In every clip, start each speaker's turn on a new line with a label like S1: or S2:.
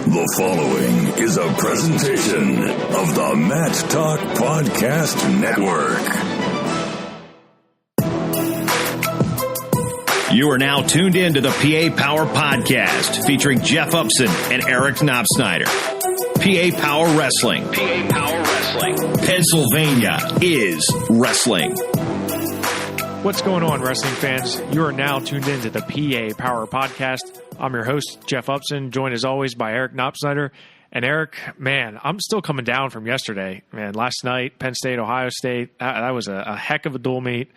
S1: The following is a presentation of the Mat Talk Podcast Network.
S2: You are now tuned in to the PA Power Podcast, featuring Jeff Upson and Eric Knopsynder. PA Power Wrestling. PA Power Wrestling. Pennsylvania is wrestling.
S3: What's going on, wrestling fans? You are now tuned in to the PA Power Podcast. I'm your host, Jeff Upson, joined as always by Eric Knopsynder. And Eric, man, I'm still coming down from yesterday. Man, last night, Penn State, Ohio State, that was a heck of a dual meet.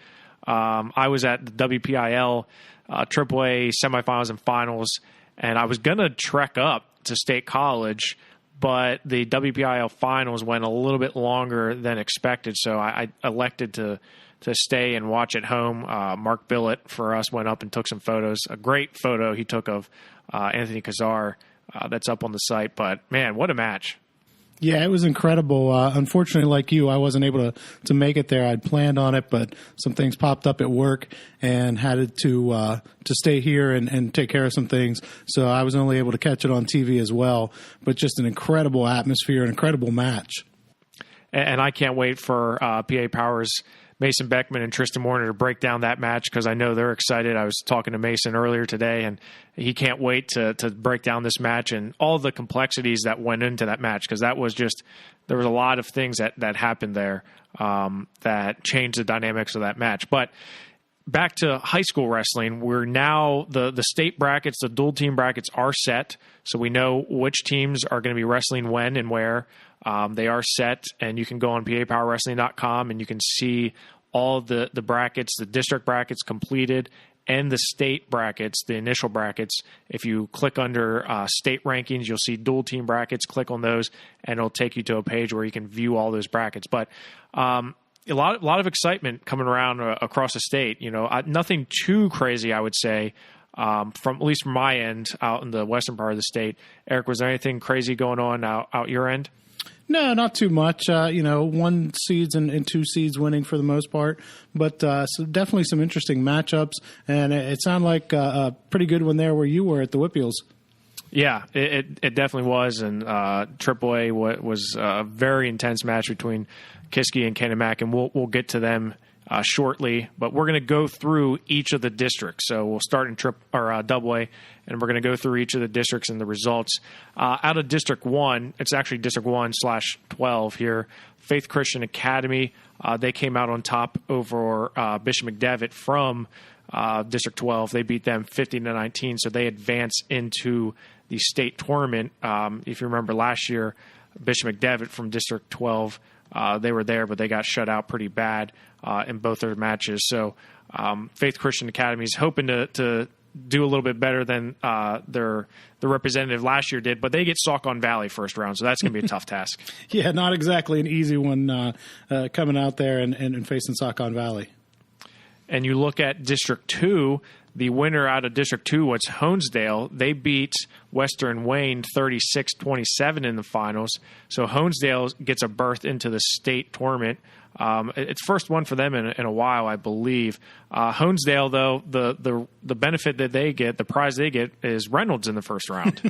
S3: I was at the WPIAA AAA semifinals and finals, and I was going to trek up to State College, but the WPIAA finals went a little bit longer than expected, so I elected to stay and watch at home. Mark Billett for us went up and took some photos. A great photo he took of Anthony Kazar that's up on the site. But, man, what a match.
S4: Yeah, it was incredible. Unfortunately, like you, I wasn't able to make it there. I'd planned on it, but some things popped up at work and had to stay here and take care of some things. So I was only able to catch it on TV as well. But just an incredible atmosphere, an incredible match.
S3: And I can't wait for PA Power's Mason Beckman and Tristan Warner to break down that match because I know they're excited. I was talking to Mason earlier today, and he can't wait to break down this match and all the complexities that went into that match because there was a lot of things that happened there that changed the dynamics of that match. But back to high school wrestling, we're now the state brackets, the dual team brackets are set, so we know which teams are going to be wrestling when and where. They are set, and you can go on PAPowerWrestling.com and you can see all the brackets, the district brackets completed, and the state brackets, the initial brackets. If you click under state rankings, you'll see dual team brackets. Click on those, and it'll take you to a page where you can view all those brackets. But a lot of excitement coming around across the state. You know, nothing too crazy, I would say. From at least from my end, out in the western part of the state. Eric, was there anything crazy going on out your end?
S4: No, not too much. One seeds and two seeds winning for the most part, but so definitely some interesting matchups. And it sounded like a pretty good one there where you were at the Whippeals. Yeah,
S3: it definitely was. And AAA was a very intense match between Kiski and Kanemak, and we'll get to them shortly. But we're going to go through each of the districts. So we'll start in AA, and we're going to go through each of the districts and the results. Out of District 1, it's actually District 1/12 here, Faith Christian Academy, they came out on top over Bishop McDevitt from District 12. They beat them 50-19, so they advance into the state tournament. If you remember last year, Bishop McDevitt from District 12, they were there, but they got shut out pretty bad in both their matches. So Faith Christian Academy is hoping to do a little bit better than their representative last year did, but they get Saucon Valley first round, so that's going to be a tough task.
S4: Yeah, not exactly an easy one coming out there and facing Saucon Valley.
S3: And you look at District 2, the winner out of District 2 was Honesdale. They beat Western Wayne 36-27 in the finals. So Honesdale gets a berth into the state tournament. It's first one for them in a while, I believe. Honesdale, though, the benefit that they get, the prize they get, is Reynolds in the first round.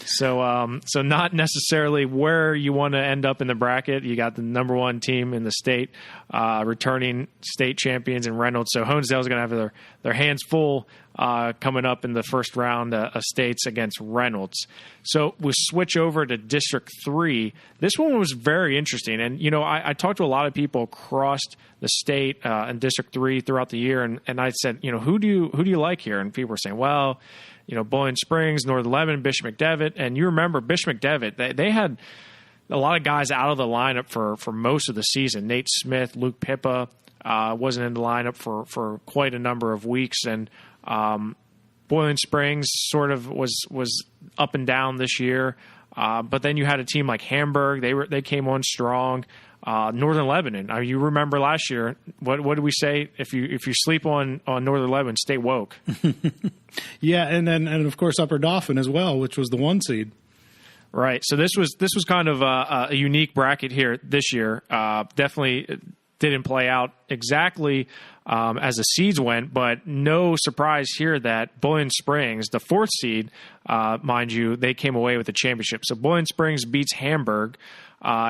S3: So not necessarily where you want to end up in the bracket. You got the number one team in the state, returning state champions in Reynolds. So Honesdale is going to have their hands full coming up in the first round of states against Reynolds. So we switch over to District 3. This one was very interesting. And, you know, I talked to a lot of people across the state in District 3 throughout the year. And I said, you know, who do you like here? And people were saying, well, you know, Bowling Springs, Northern Lebanon, Bishop McDevitt. And you remember Bishop McDevitt, they had a lot of guys out of the lineup for most of the season. Nate Smith, Luke Pippa wasn't in the lineup for quite a number of weeks. And Boiling Springs sort of was up and down this year. But then you had a team like Hamburg. They came on strong. Northern Lebanon. You remember last year, what did we say? If you sleep on Northern Lebanon, stay woke.
S4: Yeah, and of course Upper Dauphin as well, which was the 1 seed.
S3: Right. So this was kind of a unique bracket here this year. Definitely didn't play out exactly as the seeds went, but no surprise here that Boiling Springs, the 4th seed, mind you, they came away with the championship. So Boiling Springs beats Hamburg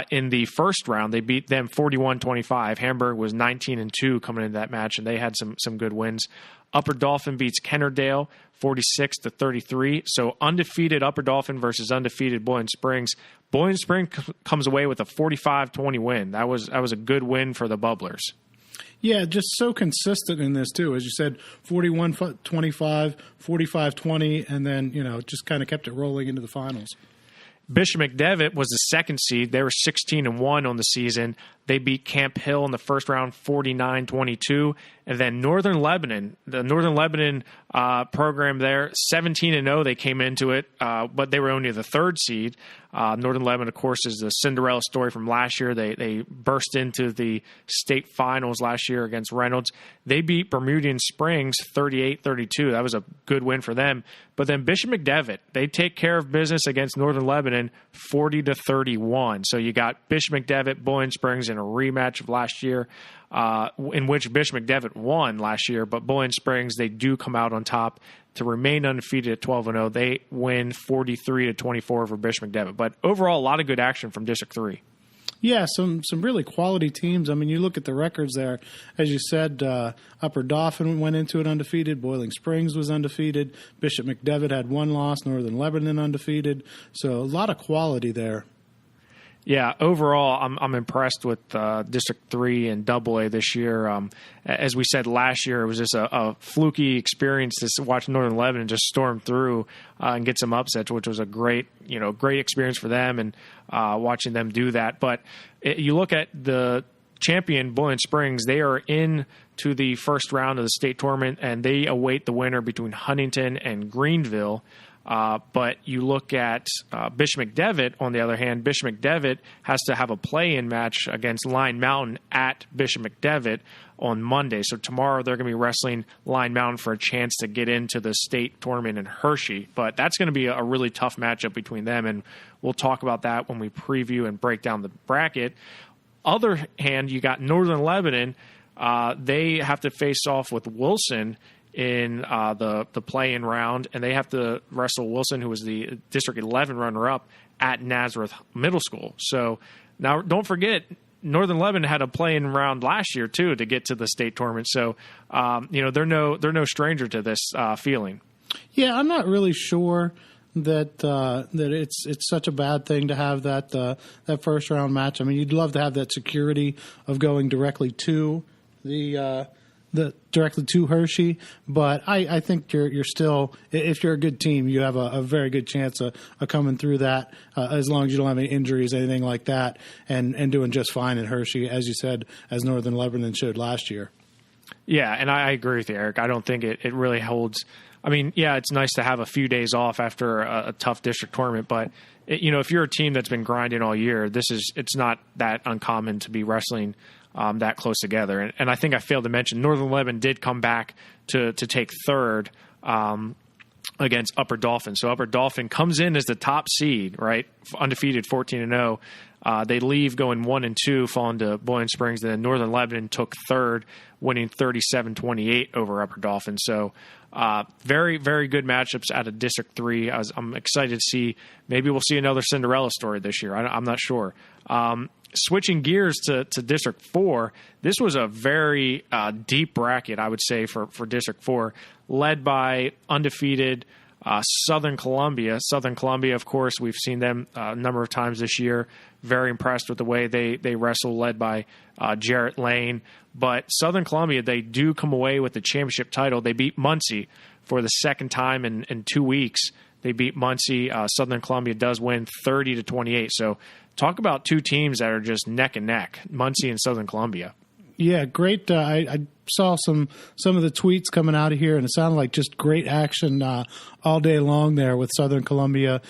S3: in the first round. They beat them 41-25. Hamburg was 19-2 coming into that match, and they had some good wins. Upper Dauphin beats Kennerdale 46-33. So undefeated Upper Dauphin versus undefeated Boiling Springs. Boiling Springs comes away with a 45-20 win. That was a good win for the Bubblers.
S4: Yeah, just so consistent in this, too. As you said, 41-25, 45-20, and then, just kind of kept it rolling into the finals.
S3: Bishop McDevitt was the 2nd seed. They were 16-1 on the season. They beat Camp Hill in the first round 49-22. And then Northern Lebanon, the Northern Lebanon program there, 17-0. They came into it, but they were only the 3rd seed. Northern Lebanon, of course, is the Cinderella story from last year. They burst into the state finals last year against Reynolds. They beat Bermudian Springs 38-32. That was a good win for them. But then Bishop McDevitt, they take care of business against Northern Lebanon 40-31. So you got Bishop McDevitt, Boiling Springs in a rematch of last year, in which Bishop McDevitt won last year, but Boiling Springs, they do come out on top to remain undefeated at 12-0. They win 43-24 over Bishop McDevitt. But overall, a lot of good action from District 3.
S4: Yeah, some really quality teams. I mean, you look at the records there. As you said, Upper Dauphin went into it undefeated. Boiling Springs was undefeated. Bishop McDevitt had 1 loss. Northern Lebanon undefeated. So a lot of quality there.
S3: Yeah, overall, I'm impressed with District 3 and AA this year. As we said last year, it was just a fluky experience to watch Northern Lebanon just storm through and get some upsets, which was a great experience for them, and watching them do that. But you look at the champion, Boiling Springs, they are in to the first round of the state tournament, and they await the winner between Huntington and Greenville. But you look at Bishop McDevitt, on the other hand. Bishop McDevitt has to have a play-in match against Line Mountain at Bishop McDevitt on Monday. So tomorrow they're going to be wrestling Line Mountain for a chance to get into the state tournament in Hershey. But that's going to be a really tough matchup between them, and we'll talk about that when we preview and break down the bracket. Other hand, you got Northern Lebanon. They have to face off with Wilson in the play-in round, and they have to wrestle Wilson, who was the District 11 runner-up, at Nazareth Middle School. So now don't forget, Northern Lebanon had a play-in round last year too to get to the state tournament. So they're no stranger to this feeling. Yeah,
S4: I'm not really sure that it's such a bad thing to have that first round match. I mean, you'd love to have that security of going directly to directly to Hershey, but I think you're still, if you're a good team, you have a very good chance of coming through that, as long as you don't have any injuries, anything like that, and doing just fine in Hershey, as you said, as Northern Lebanon showed last year.
S3: Yeah, and I agree with you, Eric. I don't think it really holds. I mean, yeah, it's nice to have a few days off after a tough district tournament, but if you're a team that's been grinding all year, it's not that uncommon to be wrestling that close together. And I think I failed to mention, Northern Lebanon did come back to take third against Upper Dauphin. So Upper Dauphin comes in as the top seed, right? Undefeated, 14-0. They leave going 1-2, falling to Boiling Springs. Then Northern Lebanon took third, winning 37-28 over Upper Dauphin. So very, very good matchups out of District 3. I'm excited to see. Maybe we'll see another Cinderella story this year. I'm not sure. Switching gears to District 4, this was a very deep bracket, I would say, for District 4, led by undefeated Southern Columbia. Southern Columbia, of course, we've seen them a number of times this year. Very impressed with the way they wrestle, led by Jarrett Lane. But Southern Columbia, they do come away with the championship title. They beat Muncie for the second time in 2 weeks. They beat Muncie. Southern Columbia does win 30-28. So talk about two teams that are just neck and neck, Muncie and Southern Columbia.
S4: Yeah, great. I saw some of the tweets coming out of here, and it sounded like just great action all day long there, with Southern Columbia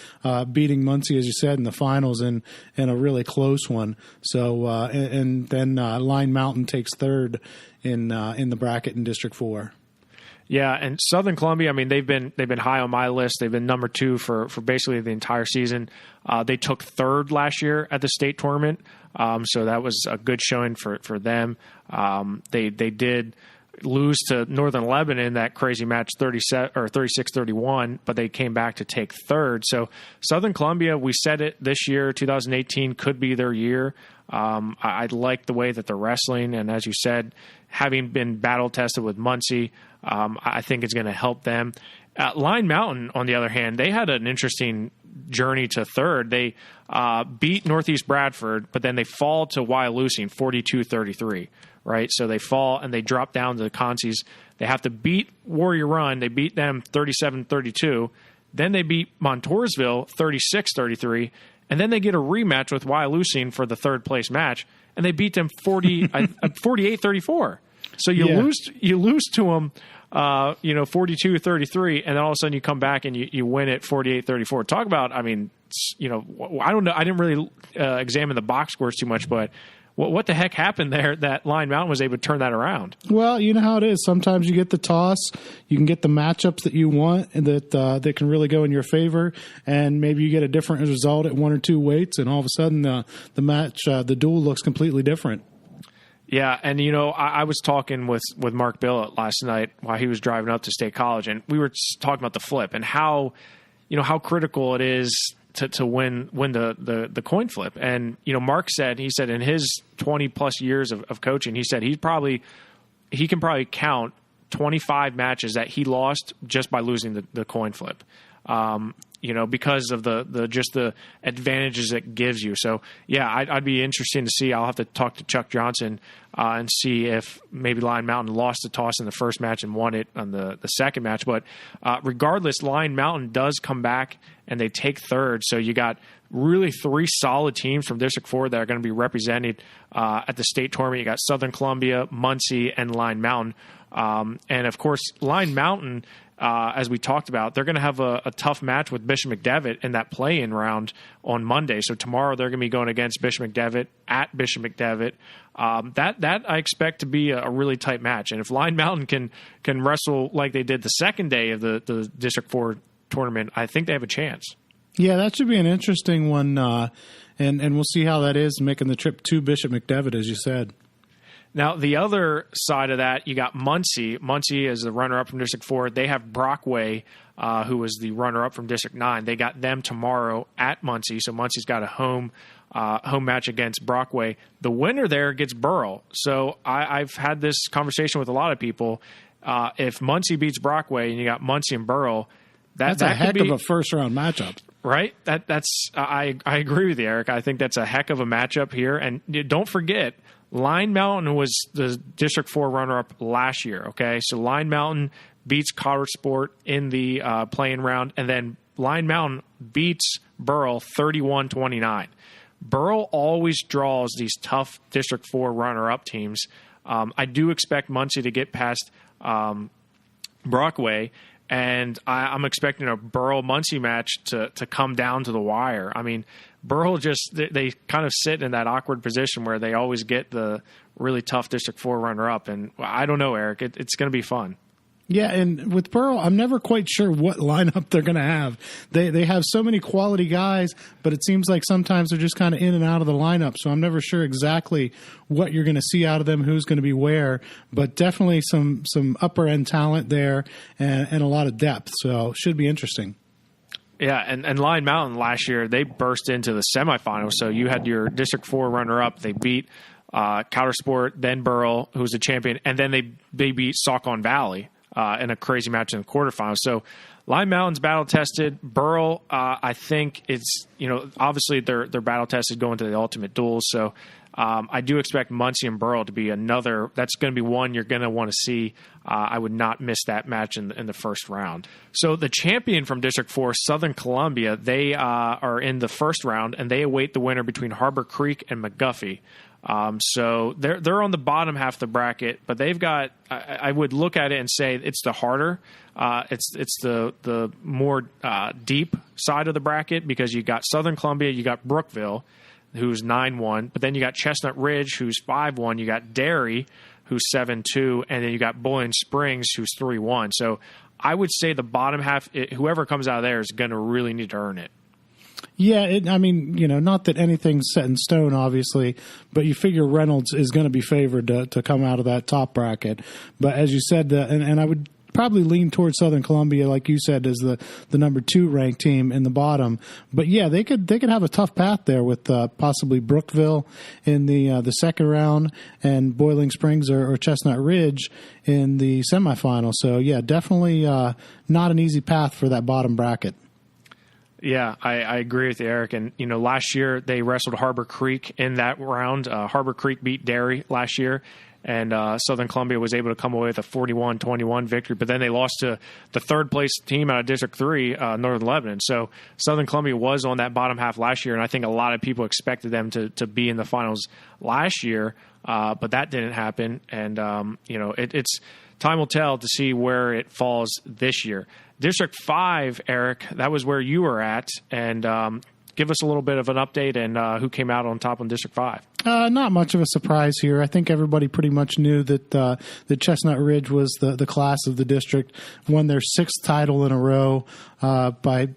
S4: beating Muncie, as you said, in the finals in a really close one. So and then Line Mountain takes third in the bracket in District 4.
S3: Yeah, and Southern Columbia, I mean, they've been high on my list. They've been number 2 for basically the entire season. They took 3rd last year at the state tournament, so that was a good showing for them. They did lose to Northern Lebanon, that crazy match 36-31, but they came back to take 3rd. So Southern Columbia, we said it this year, 2018 could be their year. I like the way that they're wrestling, and as you said, having been battle tested with Muncie, I think it's going to help them. Line Mountain, on the other hand, they had an interesting journey to 3rd. They beat Northeast Bradford, but then they fall to Wyalusing 42-33. Right, so they fall and they drop down to the Concies. They have to beat Warrior Run. They beat them 37-32. Then they beat Montoursville 36-33, and then they get a rematch with Wyalusing for the 3rd place match, and they beat them 48-34. So you lose to them, 42-33, and then all of a sudden you come back and you win it 48-34. Talk about, I mean, I don't know. I didn't really examine the box scores too much, but what the heck happened there that Line Mountain was able to turn that around? Well,
S4: you know how it is. Sometimes you get the toss. You can get the matchups that you want and that can really go in your favor, and maybe you get a different result at 1 or 2 weights, and all of a sudden the match, the duel looks completely different.
S3: Yeah, and I was talking with Mark Billett last night while he was driving up to State College, and we were talking about the flip and how critical it is to win the coin flip. And Mark said in his 20 plus years of coaching, he said he can probably count 25 matches that he lost just by losing the coin flip. Because of the advantages it gives you. So yeah, I'd be interested to see. I'll have to talk to Chuck Johnson and see if maybe Line Mountain lost the toss in the first match and won it on the second match. But regardless, Line Mountain does come back and they take 3rd. So you got really 3 solid teams from District 4 that are going to be represented at the state tournament. You got Southern Columbia, Muncie, and Line Mountain. And of course, Line Mountain, as we talked about, they're going to have a tough match with Bishop McDevitt in that play-in round on Monday. So tomorrow they're going to be going against Bishop McDevitt at Bishop McDevitt. That I expect to be a really tight match. And if Line Mountain can wrestle like they did the second day of the District 4 tournament, I think they have a chance.
S4: Yeah, that should be an interesting one, and we'll see how that is making the trip to Bishop McDevitt, as you said.
S3: Now, the other side of that, you got Muncie. Muncie is the runner-up from District 4. They have Brockway, who was the runner-up from District 9. They got them tomorrow at Muncie, so Muncie's got a home match against Brockway. The winner there gets Burrell. So I've had this conversation with a lot of people. If Muncie beats Brockway and you got Muncie and Burrell,
S4: that's a heck of a first-round matchup.
S3: Right? I agree with you, Eric. I think that's a heck of a matchup here. And don't forget, Line Mountain was the District 4 runner-up last year, okay? So Line Mountain beats College Sport in the play-in round, and then Line Mountain beats Burrell 31-29. Burrell always draws these tough District 4 runner-up teams. I do expect Muncie to get past Brockway, and I'm expecting a Burrell-Muncie match to come down to the wire. I mean, Burrell they kind of sit in that awkward position where they always get the really tough District 4 runner-up. And I don't know, Eric. It's going to be fun.
S4: Yeah, and with Burrell, I'm never quite sure what lineup they're going to have. They have so many quality guys, but it seems like sometimes they're just kind of in and out of the lineup. So I'm never sure exactly what you're going to see out of them, who's going to be where. But definitely some upper-end talent there and a lot of depth. So it should be interesting.
S3: Yeah, and Line Mountain last year, they burst into the semifinals. So you had your District 4 runner-up. They beat Counter Sport, then Burrell, who was the champion, and then they beat Saucon Valley in a crazy match in the quarterfinals. So Line Mountain's battle-tested. Burrell, I think it's, obviously they're battle-tested going to the ultimate duels. So I do expect Muncie and Burrell to be another. That's going to be one you're going to want to see. I would not miss that match in the first round. So the champion from District 4, Southern Columbia, they are in the first round, and they await the winner between Harbor Creek and McGuffey. So they're on the bottom half of the bracket, but they've got. I would look at it and say it's the harder. It's the more deep side of the bracket because you got Southern Columbia, you got Brookville, who's 9-1, but then you got Chestnut Ridge, who's 5-1. You got Derry, who's 7-2, and then you got Boiling Springs, who's 3-1. So I would say the bottom half, whoever comes out of there is going to really need to earn it.
S4: Yeah, not that anything's set in stone, obviously, but you figure Reynolds is going to be favored to come out of that top bracket. But as you said, and I would probably lean towards Southern Columbia, like you said, as the number 2 ranked team in the bottom. But yeah, they could have a tough path there with possibly Brookville in the second round and Boiling Springs or Chestnut Ridge in the semifinal. So yeah, definitely not an easy path for that bottom bracket.
S3: Yeah, I agree with you, Eric. And, last year they wrestled Harbor Creek in that round. Harbor Creek beat Derry last year, and Southern Columbia was able to come away with a 41-21 victory. But then they lost to the third-place team out of District 3, Northern Lebanon. So Southern Columbia was on that bottom half last year, and I think a lot of people expected them to be in the finals last year, but that didn't happen. And, it's time will tell to see where it falls this year. District 5, Eric, that was where you were at, and give us a little bit of an update and who came out on top in District 5.
S4: Not much of a surprise here. I think everybody pretty much knew that Chestnut Ridge was the class of the district, won their 6th title in a row by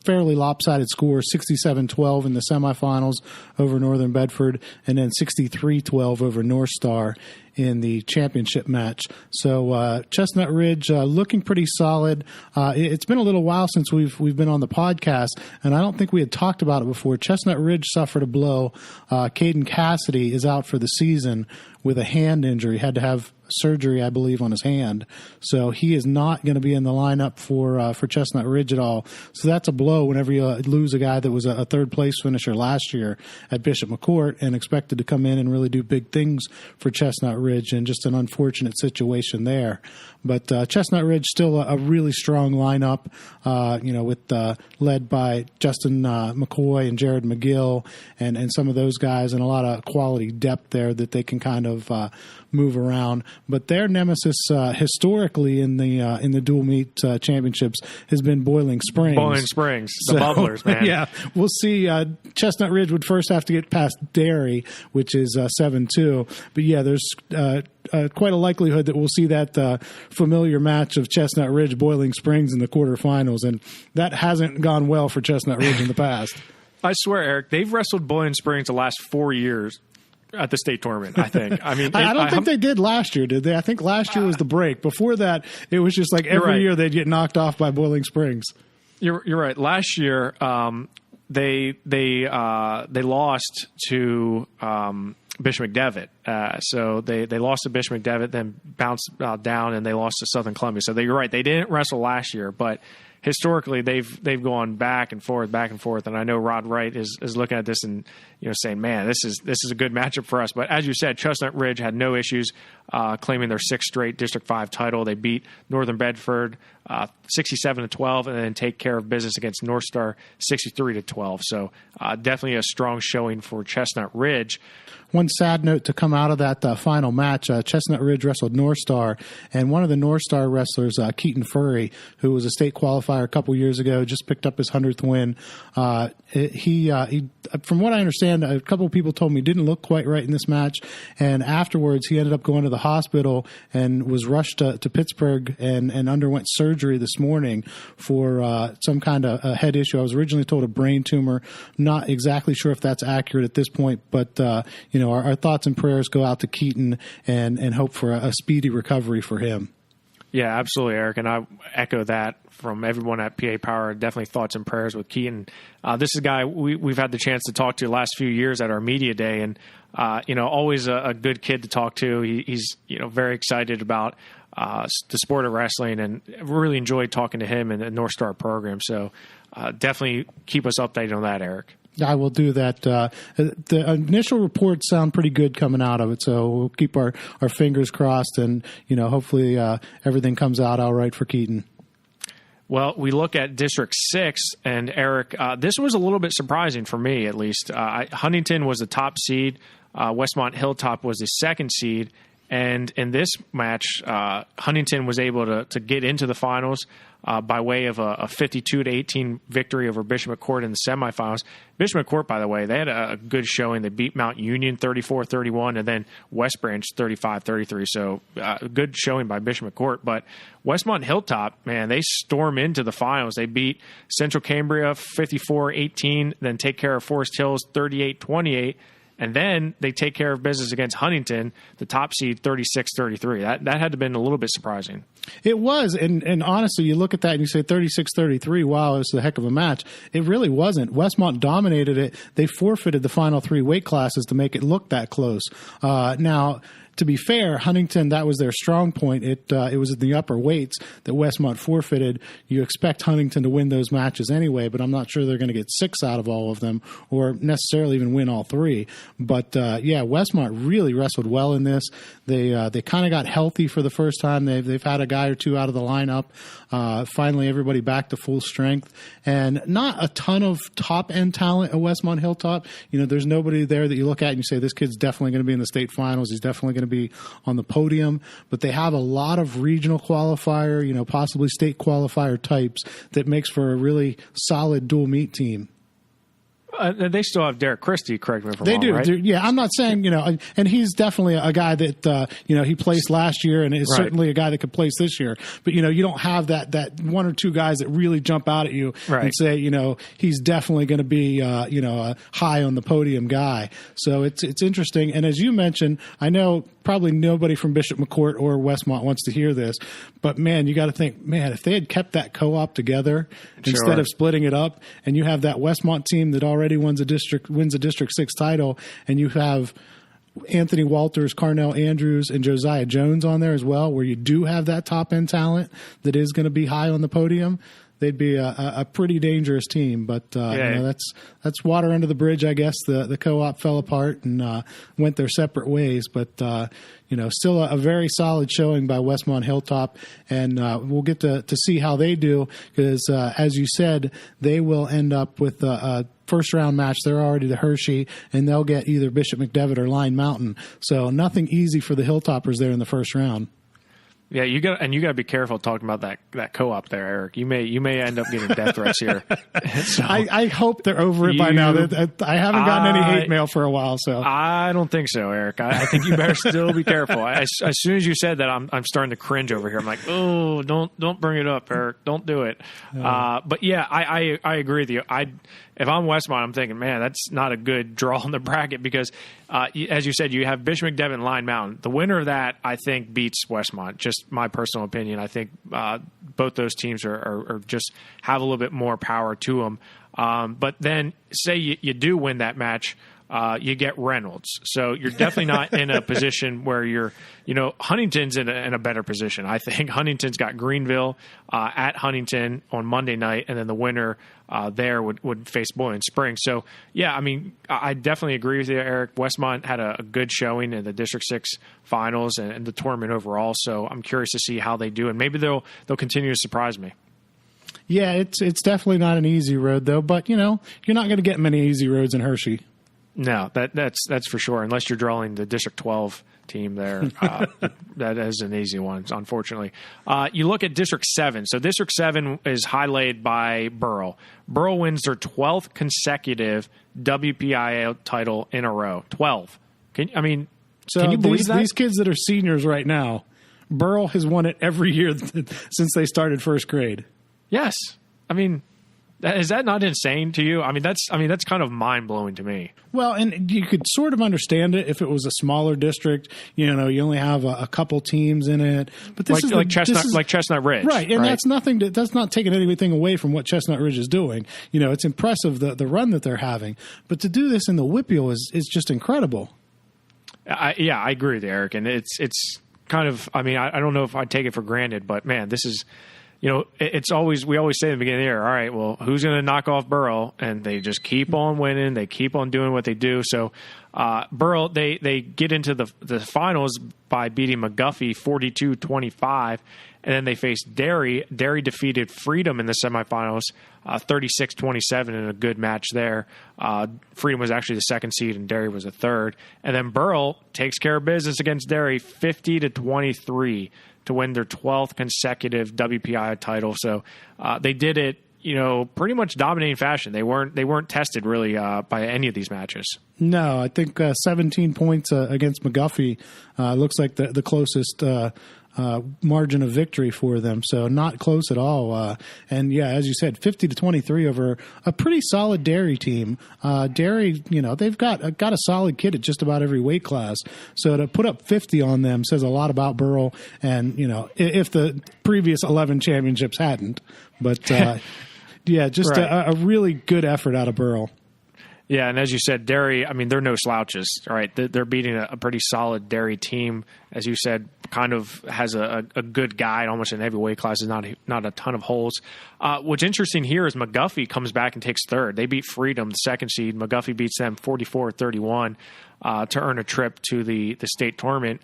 S4: fairly lopsided score, 67-12 in the semifinals over Northern Bedford, and then 63-12 over North Star in the championship match. So Chestnut Ridge looking pretty solid. It's been a little while since we've been on the podcast, and I don't think we had talked about it before. Chestnut Ridge suffered a blow. Caden Cassidy is out for the season with a hand injury. Had to have surgery, I believe, on his hand. So he is not going to be in the lineup for Chestnut Ridge at all. So that's a blow whenever you lose a guy that was a third-place finisher last year at Bishop McCourt and expected to come in and really do big things for Chestnut Ridge, and just an unfortunate situation there. But Chestnut Ridge still a really strong lineup, with led by Justin McCoy and Jared McGill and some of those guys, and a lot of quality depth there that they can kind of move around. But their nemesis historically in the dual meet championships has been Boiling Springs.
S3: Boiling Springs, the Bubblers, man.
S4: Yeah, we'll see. Chestnut Ridge would first have to get past Derry, which is 7-2. But yeah, there's quite a likelihood that we'll see that familiar match of Chestnut Ridge, Boiling Springs in the quarterfinals, and that hasn't gone well for Chestnut Ridge in the past.
S3: I swear, Eric, they've wrestled Boiling Springs the last 4 years at the state tournament, I think. I mean,
S4: I don't think they did last year, did they? I think last year was the break. Before that, it was just like every year they'd get knocked off by Boiling Springs.
S3: You're right. Last year, they lost to Bishop McDevitt. So they lost to Bishop McDevitt, then bounced down, and they lost to Southern Columbia. So you're right. They didn't wrestle last year, but historically they've gone back and forth, and I know Rod Wright is looking at this and saying, man, this is a good matchup for us. But as you said, Chestnut Ridge had no issues claiming their 6th straight District 5 title. They beat Northern Bedford 67-12, and then take care of business against North Star 63-12. So definitely a strong showing for Chestnut Ridge.
S4: One sad note to come out of that final match, Chestnut Ridge wrestled North Star, and one of the North Star wrestlers, Keaton Furry, who was a state qualifier a couple years ago, just picked up his 100th win. He from what I understand, a couple of people told me he didn't look quite right in this match, and afterwards he ended up going to the hospital and was rushed to Pittsburgh and underwent surgery this morning for some kind of a head issue. I was originally told a brain tumor. Not exactly sure if that's accurate at this point, but our thoughts and prayers go out to Keaton and hope for a speedy recovery for him.
S3: Yeah, absolutely, Eric, and I echo that from everyone at PA Power. Definitely thoughts and prayers with Keaton. This is a guy we've had the chance to talk to the last few years at our media day, and always a good kid to talk to. He's very excited about the sport of wrestling, and really enjoyed talking to him in the North Star program. So definitely keep us updated on that, Eric.
S4: I will do that. The initial reports sound pretty good coming out of it, so we'll keep our fingers crossed, and hopefully everything comes out all right for Keaton.
S3: Well, we look at District 6, and Eric, this was a little bit surprising for me, at least. Huntington was the top seed. Westmont Hilltop was the 2nd seed. And in this match, Huntington was able to get into the finals by way of a 52-18 victory over Bishop McCourt in the semifinals. Bishop McCourt, by the way, they had a good showing. They beat Mount Union 34-31 and then West Branch 35-33. So a good showing by Bishop McCourt. But Westmont Hilltop, man, they storm into the finals. They beat Central Cambria 54-18, then take care of Forest Hills 38-28. And then they take care of business against Huntington, the top seed, 36-33. That had to have been a little bit surprising.
S4: It was, and honestly, you look at that and you say 36-33, wow, it was a heck of a match. It really wasn't. Westmont dominated it. They forfeited the final 3 weight classes to make it look that close. Now, to be fair, Huntington, that was their strong point. It was in the upper weights that Westmont forfeited. You expect Huntington to win those matches anyway, but I'm not sure they're going to get 6 out of all of them or necessarily even win all 3. But Westmont really wrestled well in this. They kind of got healthy for the first time. They've had a guy or two out of the lineup. Finally, everybody back to full strength, and not a ton of top end talent at Westmont Hilltop. There's nobody there that you look at and you say this kid's definitely going to be in the state finals. He's definitely going to be on the podium. But they have a lot of regional qualifier, possibly state qualifier types that makes for a really solid dual meet team.
S3: They still have Derek Christie, correct me if I'm
S4: wrong,
S3: They do.
S4: Right? Yeah, I'm not saying, and he's definitely a guy that, he placed last year and is certainly a guy that could place this year. But, you don't have that 1 or 2 guys that really jump out at you and say, he's definitely going to be, a high on the podium guy. So it's interesting. And as you mentioned, I know probably nobody from Bishop McCourt or Westmont wants to hear this, but man, you got to think, man, if they had kept that co-op together instead of splitting it up, and you have that Westmont team that already wins a District 6 title, and you have Anthony Walters, Carnell Andrews, and Josiah Jones on there as well, where you do have that top end talent that is going to be high on the podium, they'd be a pretty dangerous team. But that's water under the bridge, I guess. The co-op fell apart and went their separate ways. But still a very solid showing by Westmont Hilltop, and we'll get to see how they do because, as you said, they will end up with a first round match. They're already to Hershey, and they'll get either Bishop McDevitt or Line Mountain. So nothing easy for the Hilltoppers there in the first round.
S3: Yeah, you got to be careful talking about that co-op there, Eric. You may end up getting death threats here. So,
S4: I hope they're over it by now. I haven't gotten any hate mail for a while, so
S3: I don't think so, Eric. I think you better still be careful. As soon as you said that, I'm starting to cringe over here. I'm like, oh, don't bring it up, Eric. Don't do it. But yeah, I agree with you. If I'm Westmont, I'm thinking, man, that's not a good draw in the bracket because, as you said, you have Bishop McDevitt and Line Mountain. The winner of that, I think, beats Westmont. Just my personal opinion. I think both those teams are just have a little bit more power to them. But then, say you do win that match, you get Reynolds. So you're definitely not in a position where you're, Huntington's in a better position. I think Huntington's got Greenville at Huntington on Monday night, and then the winner there would face Boiling Springs. So, yeah, I mean, I definitely agree with you, Eric. Westmont had a good showing in the District 6 finals and the tournament overall. So I'm curious to see how they do, and maybe they'll continue to surprise me.
S4: Yeah, it's definitely not an easy road, though. But, you're not going to get many easy roads in Hershey.
S3: No, that's for sure. Unless you're drawing the District 12 team there, that is an easy one, unfortunately. You look at District 7. So District 7 is highlighted by Burrell. Burrell wins their 12th consecutive WPIAA title in a row. 12. Can you believe that?
S4: These kids that are seniors right now, Burrell has won it every year since they started first grade.
S3: Yes. I mean, is that not insane to you? I mean, that's kind of mind blowing to me.
S4: Well, and you could sort of understand it if it was a smaller district. You only have a couple teams in it. But this
S3: like Chestnut Ridge,
S4: right? And that's nothing. That's not taking anything away from what Chestnut Ridge is doing. It's impressive the run that they're having. But to do this in the WPIAA is just incredible.
S3: I agree with Eric, and it's kind of. I mean, I don't know if I'd take it for granted, but man, this is it's always, we always say in the beginning of the year, all right, well, who's going to knock off Burrell? And they just keep on winning. They keep on doing what they do. So Burrell, they get into the finals by beating McGuffey 42-25. And then they faced Derry. Derry defeated Freedom in the semifinals, 36-27 in a good match there. Freedom was actually the second seed and Derry was a third. And then Burrell takes care of business against Derry 50-23 to win their 12th consecutive WPIAA title. So they did it, pretty much dominating fashion. They weren't tested really by any of these matches.
S4: No, I think 17 points against McGuffey looks like the closest margin of victory for them. So not close at all. And yeah, as you said, 50-23 over a pretty solid Derry team. Derry, they've got a solid kid at just about every weight class. So to put up 50 on them says a lot about Burrell. And, if the previous 11 championships hadn't, but yeah, just right. a really good effort out of Burrell.
S3: Yeah, and as you said, Derry, they're no slouches, right? They're beating a pretty solid Derry team. As you said, kind of has a good guide, almost in every weight class, is not a ton of holes. What's interesting here is McGuffey comes back and takes third. They beat Freedom, the second seed. McGuffey beats them 44-31 to earn a trip to the state tournament.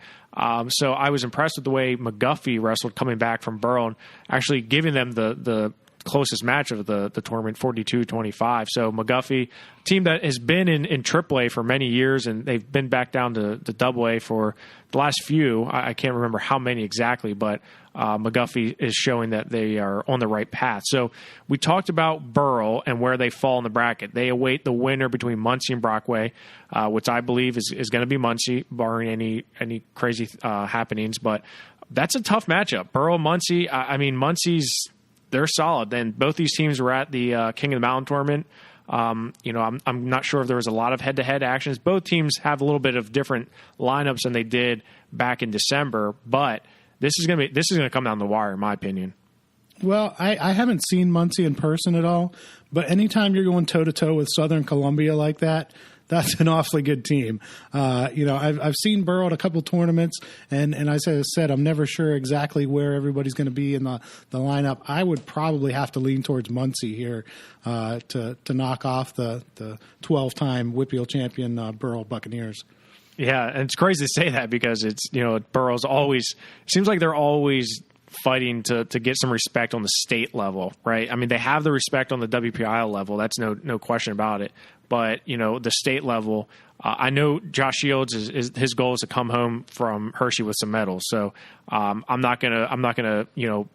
S3: So I was impressed with the way McGuffey wrestled coming back from Burrell and actually giving them the closest match of the tournament, 42-25. So McGuffey, team that has been in AAA for many years, and they've been back down to AA for the last few. I can't remember how many exactly, but McGuffey is showing that they are on the right path. So we talked about Burrell and where they fall in the bracket. They await the winner between Muncie and Brockway, which I believe is going to be Muncie, barring any crazy happenings. But that's a tough matchup. Burrell, Muncie. Muncie's, they're solid. Then both these teams were at the King of the Mountain tournament. I'm not sure if there was a lot of head-to-head actions. Both teams have a little bit of different lineups than they did back in December, but this is going to come down the wire, in my opinion.
S4: Well, I haven't seen Muncie in person at all, but anytime you're going toe-to-toe with Southern Columbia like that, that's an awfully good team. I've seen Burrell at a couple tournaments, and as I said, I'm never sure exactly where everybody's going to be in the lineup. I would probably have to lean towards Muncie here to knock off the 12-time WPIAA champion Burrell Buccaneers. Yeah,
S3: and it's crazy to say that because it's Burrell's always seems like they're always fighting to get some respect on the state level, right? They have the respect on the WPIAA level. That's no question about it. But, the state level, I know Josh Shields is his goal is to come home from Hershey with some medals. So I'm not gonna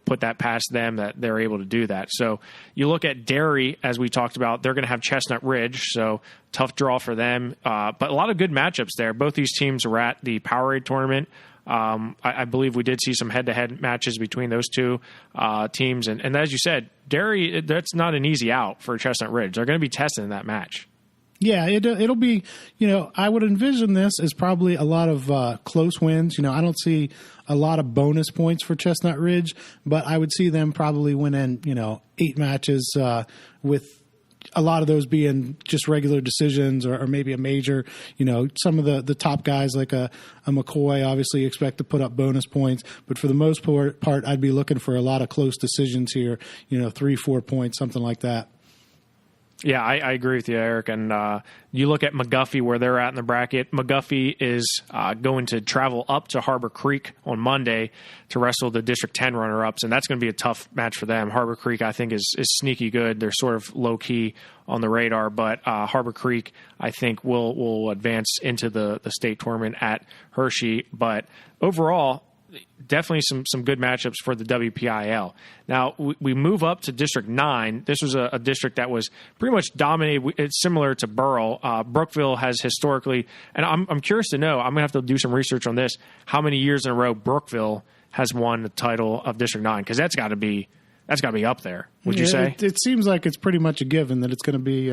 S3: put that past them that they're able to do that. So you look at Derry, as we talked about, they're going to have Chestnut Ridge. So tough draw for them. But a lot of good matchups there. Both these teams were at the POWERADE tournament. I believe we did see some head-to-head matches between those two teams. And as you said, Derry, that's not an easy out for Chestnut Ridge. They're going to be tested in that match.
S4: Yeah, it'll be, I would envision this as probably a lot of close wins. I don't see a lot of bonus points for Chestnut Ridge, but I would see them probably winning, 8 matches with a lot of those being just regular decisions or maybe a major. Some of the top guys like a McCoy obviously expect to put up bonus points, but for the most part, I'd be looking for a lot of close decisions here, 3-4 points, something like that.
S3: Yeah, I agree with you, Eric. And you look at McGuffey, where they're at in the bracket. McGuffey is going to travel up to Harbor Creek on Monday to wrestle the District 10 runner-ups, and that's going to be a tough match for them. Harbor Creek, I think, is sneaky good. They're sort of low-key on the radar, but Harbor Creek, I think, will advance into the state tournament at Hershey. But overall, definitely some good matchups for the WPIAL. Now, we move up to District 9. This was a district that was pretty much dominated. It's similar to Burrell. Brookville has historically, and I'm curious to know, I'm going to have to do some research on this, how many years in a row Brookville has won the title of District 9, because that's got to be up there, would you say?
S4: It seems like it's pretty much a given that it's going to be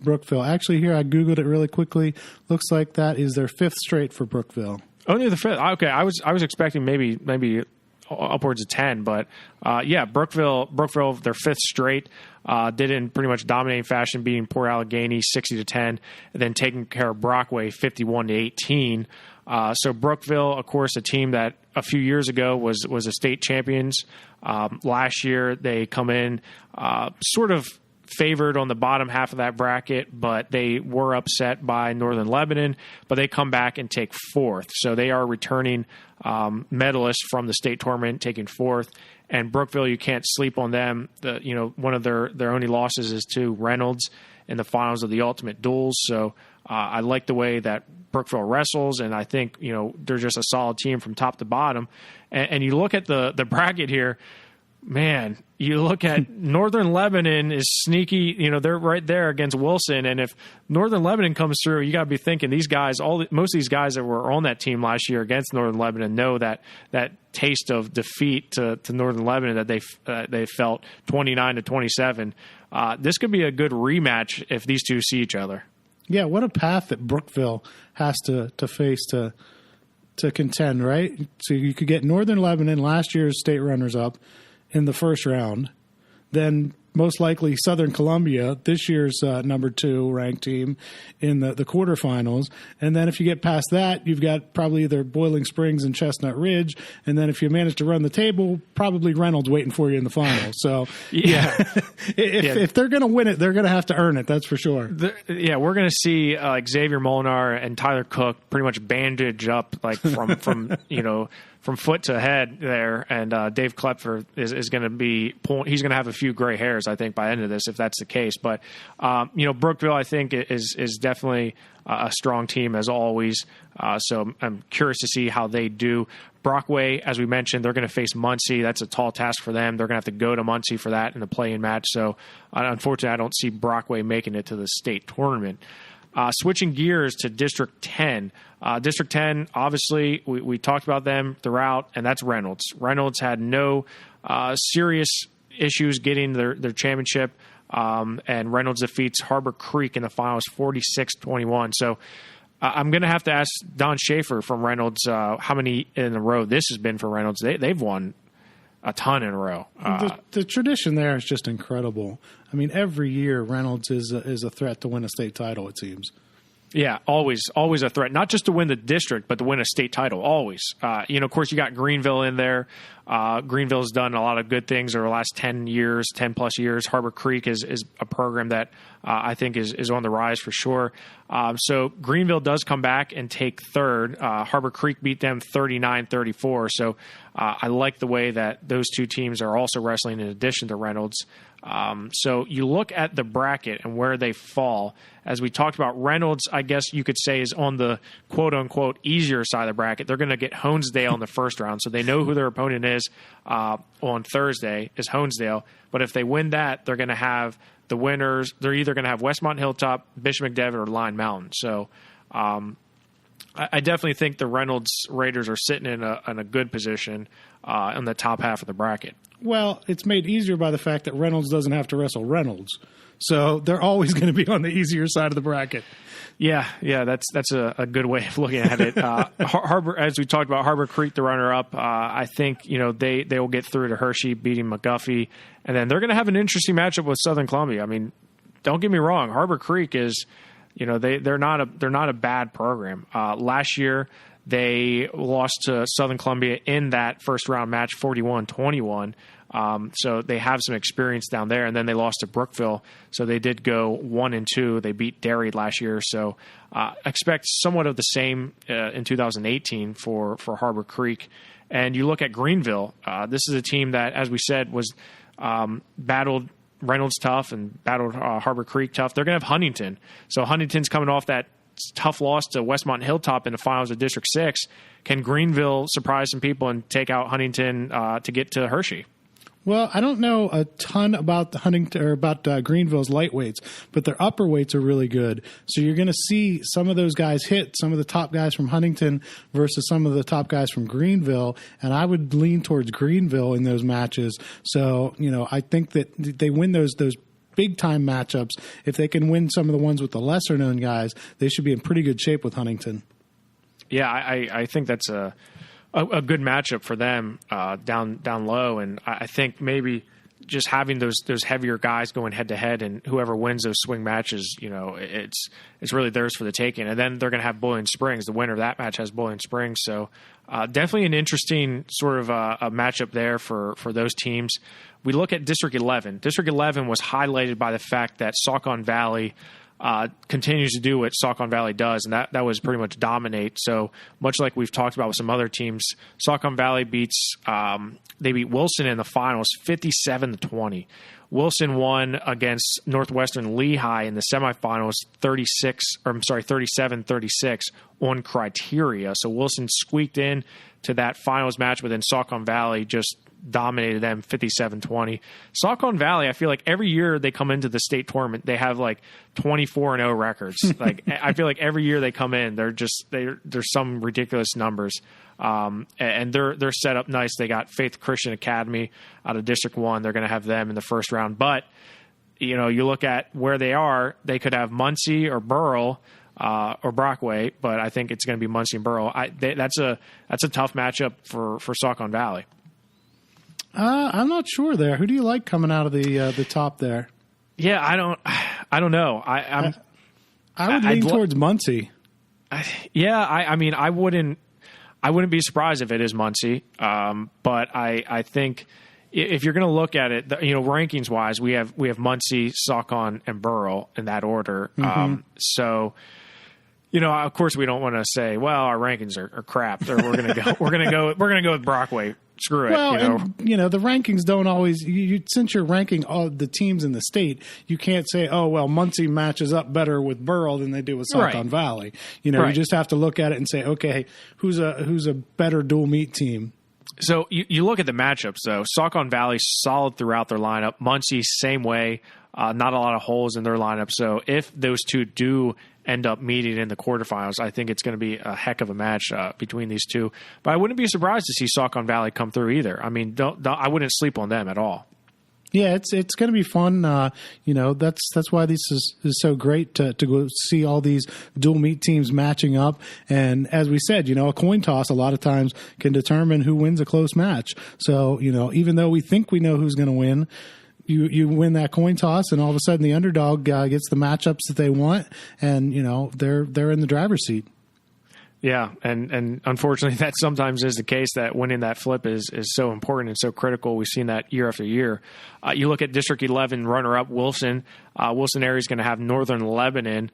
S4: Brookville. Actually, here I Googled it really quickly. Looks like that is their 5th straight for Brookville.
S3: Only the 5th. Okay, I was expecting maybe upwards of 10, but Brookville, their 5th straight, did it in pretty much dominating fashion, beating Port Allegheny 60-10, and then taking care of Brockway 51-18. So Brookville, of course, a team that a few years ago was a state champions. Last year they come in sort of favored on the bottom half of that bracket, but they were upset by Northern Lebanon, but they come back and take fourth. So they are returning medalists from the state tournament, taking fourth. And Brookville, you can't sleep on them. One of their only losses is to Reynolds in the finals of the Ultimate Duels. So I like the way that Brookville wrestles, and I think they're just a solid team from top to bottom. And you look at the bracket here, man. You look at Northern Lebanon is sneaky. They're right there against Wilson, and if Northern Lebanon comes through, you got to be thinking these guys. Most of these guys that were on that team last year against Northern Lebanon know that taste of defeat to Northern Lebanon that they felt 29-27. This could be a good rematch if these two see each other.
S4: Yeah, what a path that Brookville has to face to contend, right? So you could get Northern Lebanon, last year's state runners-up, in the first round. Then most likely Southern Columbia, this year's number 2 ranked team, in the quarterfinals. And then if you get past that, you've got probably either Boiling Springs and Chestnut Ridge. And then if you manage to run the table, probably Reynolds waiting for you in the final. So, if they're going to win it, they're going to have to earn it. That's for sure.
S3: We're going to see Xavier Molinar and Tyler Cook pretty much bandage up from foot to head there, and Dave Klepfer is going to be he's going to have a few gray hairs, I think, by the end of this, if that's the case. But Brookville, I think, is definitely a strong team as always. So I'm curious to see how they do. Brockway, as we mentioned, they're going to face Muncie. That's a tall task for them. They're going to have to go to Muncie for that in the play-in match. So unfortunately, I don't see Brockway making it to the state tournament. Switching gears to District 10. District 10, obviously, we talked about them throughout, and that's Reynolds. Reynolds had no serious issues getting their championship, and Reynolds defeats Harbor Creek in the finals 46-21. So I'm going to have to ask Don Schaefer from Reynolds how many in a row this has been for Reynolds. They've won a ton in a row.
S4: The tradition there is just incredible. I mean, every year Reynolds is a threat to win a state title, it seems.
S3: Yeah, always a threat. Not just to win the district, but to win a state title, always. Of course, you got Greenville in there. Greenville's done a lot of good things over the last 10-plus years. Harbor Creek is a program that I think is on the rise for sure. So Greenville does come back and take third. Harbor Creek beat them 39-34. So I like the way that those two teams are also wrestling in addition to Reynolds. So you look at the bracket and where they fall. As we talked about, Reynolds, I guess you could say, is on the quote-unquote easier side of the bracket. They're going to get Honesdale in the first round, so they know who their opponent is on Thursday is Honesdale. But if they win that, they're going to have the winners. They're either going to have Westmont Hilltop, Bishop McDevitt, or Line Mountain. So I definitely think the Reynolds Raiders are sitting in a good position in the top half of the bracket.
S4: Well, it's made easier by the fact that Reynolds doesn't have to wrestle Reynolds. So they're always going to be on the easier side of the bracket.
S3: Yeah, that's a good way of looking at it. Harbor, as we talked about, Harbor Creek, the runner-up, I think they will get through to Hershey, beating McGuffey, and then they're going to have an interesting matchup with Southern Columbia. I mean, don't get me wrong, Harbor Creek is, they're not a bad program. Last year they lost to Southern Columbia in that first round match, 41-21. So they have some experience down there, and then they lost to Brookville. So they did go 1-2. They beat Derry last year. So expect somewhat of the same in 2018 for Harbor Creek. And you look at Greenville. This is a team that, as we said, was battled Reynolds tough and battled Harbor Creek tough. They're going to have Huntington. So Huntington's coming off that tough loss to Westmont Hilltop in the finals of District 6. Can Greenville surprise some people and take out Huntington to get to Hershey?
S4: Well, I don't know a ton about Greenville's lightweights, but their upper weights are really good. So you're going to see some of those guys hit some of the top guys from Huntington versus some of the top guys from Greenville, and I would lean towards Greenville in those matches. So, I think that they win those big-time matchups. If they can win some of the ones with the lesser-known guys, they should be in pretty good shape with Huntington.
S3: Yeah, I think that's a good matchup for them down low, and I think maybe just having those heavier guys going head to head, and whoever wins those swing matches, it's really theirs for the taking. And then they're going to have Boiling Springs. The winner of that match has Boiling Springs. So definitely an interesting sort of a matchup there for those teams. We look at District 11. District 11 was highlighted by the fact that Saucon Valley continues to do what Saucon Valley does, and that was pretty much dominate. So much like we've talked about with some other teams, Saucon Valley beat Wilson in the finals 57-20. Wilson won against Northwestern Lehigh in the semifinals 37-36 on criteria. So Wilson squeaked in to that finals match, but then Saucon Valley just dominated them 57-20. Saucon Valley, I feel like every year they come into the state tournament, they have like 24-0 records. Like I feel like every year they come in, there's some ridiculous numbers. And they're set up nice. They got Faith Christian Academy out of District 1. They're going to have them in the first round. But, you look at where they are, they could have Muncie or Burrell or Brockway, but I think it's going to be Muncie and Burrell. That's a tough matchup for Saucon Valley.
S4: I'm not sure there. Who do you like coming out of the top there?
S3: Yeah, I don't know.
S4: I would lean towards Muncie.
S3: I mean, I wouldn't be surprised if it is Muncie. But I think if you're going to look at it, rankings wise, we have Muncie, Saucon, and Burrell in that order. Mm-hmm. So, of course, we don't want to say, well, our rankings are crap. Or we're going to go with Brockway. Screw it.
S4: Well, and, the rankings don't always. Since you're ranking all the teams in the state, you can't say, "Oh, well, Muncie matches up better with Burrell than they do with Saucon Valley."
S3: Right.
S4: You just have to look at it and say, "Okay, who's a better dual meet team?"
S3: So you look at the matchups though. Saucon Valley solid throughout their lineup. Muncie same way. Not a lot of holes in their lineup. So if those two do end up meeting in the quarterfinals, I think it's going to be a heck of a match between these two. But I wouldn't be surprised to see Saucon Valley come through either. I mean, I wouldn't sleep on them at all.
S4: Yeah, it's going to be fun. That's why this is so great to go see all these dual meet teams matching up. And as we said, a coin toss a lot of times can determine who wins a close match. So, even though we think we know who's going to win, you win that coin toss, and all of a sudden the underdog gets the matchups that they want, and they're in the driver's seat.
S3: Yeah, and unfortunately that sometimes is the case, that winning that flip is so important and so critical. We've seen that year after year. You look at District 11 runner-up Wilson. Wilson area is going to have Northern Lebanon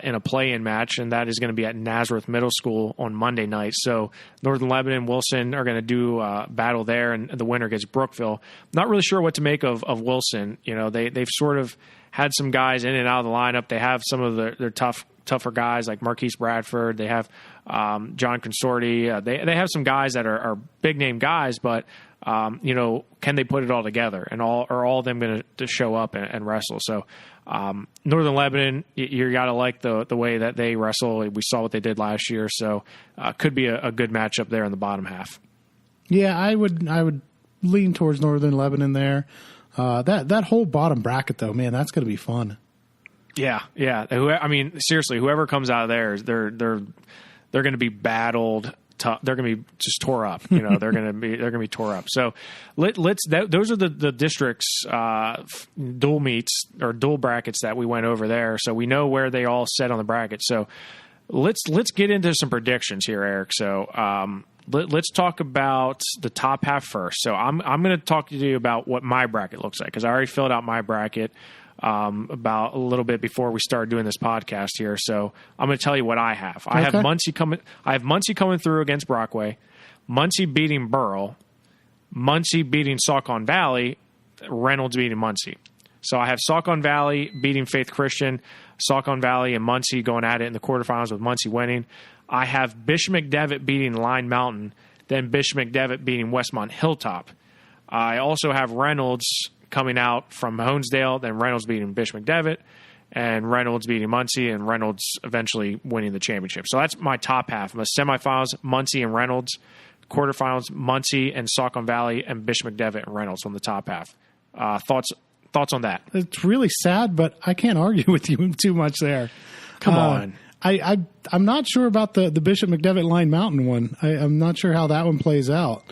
S3: in a play-in match, and that is going to be at Nazareth Middle School on Monday night. So Northern Lebanon, Wilson are going to do battle there, and the winner gets Brookville. Not really sure what to make of Wilson. They've sort of had some guys in and out of the lineup. They have some of their tougher guys like Marquise Bradford. They have John Consorti. They have some guys that are big name guys, but can they put it all together? And are all of them going to show up and wrestle? So Northern Lebanon, you got to like the way that they wrestle. We saw what they did last year, so could be a good matchup there in the bottom half.
S4: Yeah, I would lean towards Northern Lebanon there. That whole bottom bracket though, man, that's going to be fun.
S3: Yeah. I mean, seriously, whoever comes out of there, they're going to be battled. They're going to be just tore up. They're going to be tore up. So those are the districts dual meets or dual brackets that we went over there. So we know where they all set on the bracket. So let's get into some predictions here, Eric. So let's talk about the top half first. So I'm going to talk to you about what my bracket looks like, because I already filled out my bracket about a little bit before we started doing this podcast here. So I'm going to tell you what I have. I have Muncie coming through against Brockway, Muncie beating Burrell, Muncie beating Saucon Valley, Reynolds beating Muncie. So I have Saucon Valley beating Faith Christian, Saucon Valley and Muncie going at it in the quarterfinals with Muncie winning. I have Bishop McDevitt beating Line Mountain, then Bishop McDevitt beating Westmont Hilltop. I also have Reynolds coming out from Honesdale, then Reynolds beating Bishop McDevitt, and Reynolds beating Muncie, and Reynolds eventually winning the championship. So that's my top half. My semifinals, Muncie and Reynolds. Quarterfinals, Muncie and Saucon Valley, and Bishop McDevitt and Reynolds on the top half. Thoughts on that?
S4: It's really sad, but I can't argue with you too much there.
S3: Come on.
S4: I'm not sure about the Bishop McDevitt Line Mountain one. I'm not sure how that one plays out.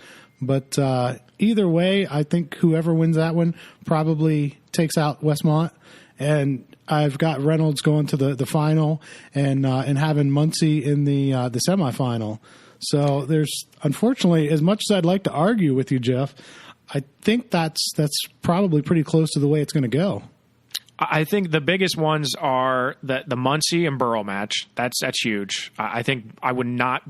S4: But, either way, I think whoever wins that one probably takes out Westmont. And I've got Reynolds going to the final and having Muncie in the semifinal. So there's, unfortunately, as much as I'd like to argue with you, Jeff, I think that's probably pretty close to the way it's going to go.
S3: I think the biggest ones are the Muncie and Burrell match. That's huge. I think I would not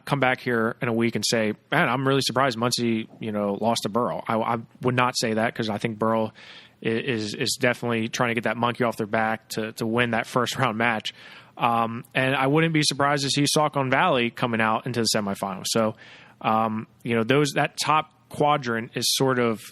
S3: come back here in a week and say, man, I'm really surprised Muncie, lost to Burrell. I would not say that, because I think Burrell is definitely trying to get that monkey off their back to win that first round match. And I wouldn't be surprised to see Saucon Valley coming out into the semifinals. So, that top quadrant is sort of,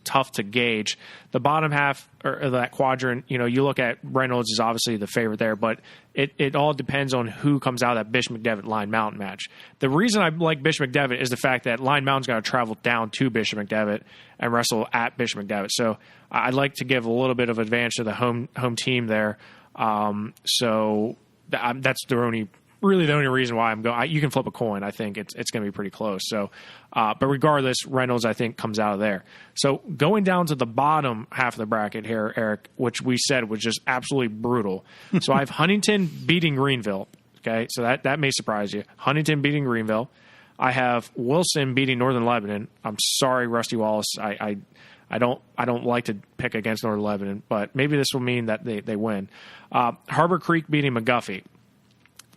S3: tough to gauge. The bottom half of that quadrant, you look at Reynolds is obviously the favorite there, but it all depends on who comes out of that Bishop McDevitt Line Mountain match. The reason I like Bishop McDevitt is the fact that Line Mountain's got to travel down to Bishop McDevitt and wrestle at Bishop McDevitt. So I'd like to give a little bit of advantage to the home team there. So that's the only reason why I'm going. You can flip a coin. I think it's going to be pretty close. So, but regardless, Reynolds, I think, comes out of there. So going down to the bottom half of the bracket here, Eric, which we said was just absolutely brutal. So I have Huntington beating Greenville. Okay, so that may surprise you. Huntington beating Greenville. I have Wilson beating Northern Lebanon. I'm sorry, Rusty Wallace. I don't like to pick against Northern Lebanon, but maybe this will mean that they win. Harbor Creek beating McGuffey.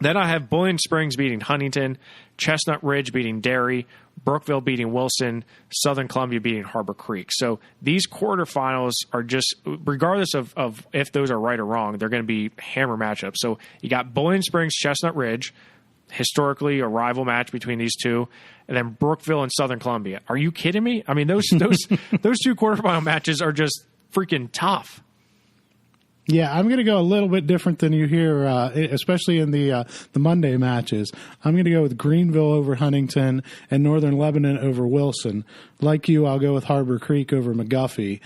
S3: Then I have Boiling Springs beating Huntington, Chestnut Ridge beating Derry, Brookville beating Wilson, Southern Columbia beating Harbor Creek. So these quarterfinals are just, regardless of if those are right or wrong, they're going to be hammer matchups. So you got Boiling Springs, Chestnut Ridge, historically a rival match between these two, and then Brookville and Southern Columbia. Are you kidding me? I mean, those two quarterfinal matches are just freaking tough.
S4: Yeah, I'm going to go a little bit different than you here, especially in the Monday matches. I'm going to go with Greenville over Huntington and Northern Lebanon over Wilson. Like you, I'll go with Harbor Creek over McGuffey.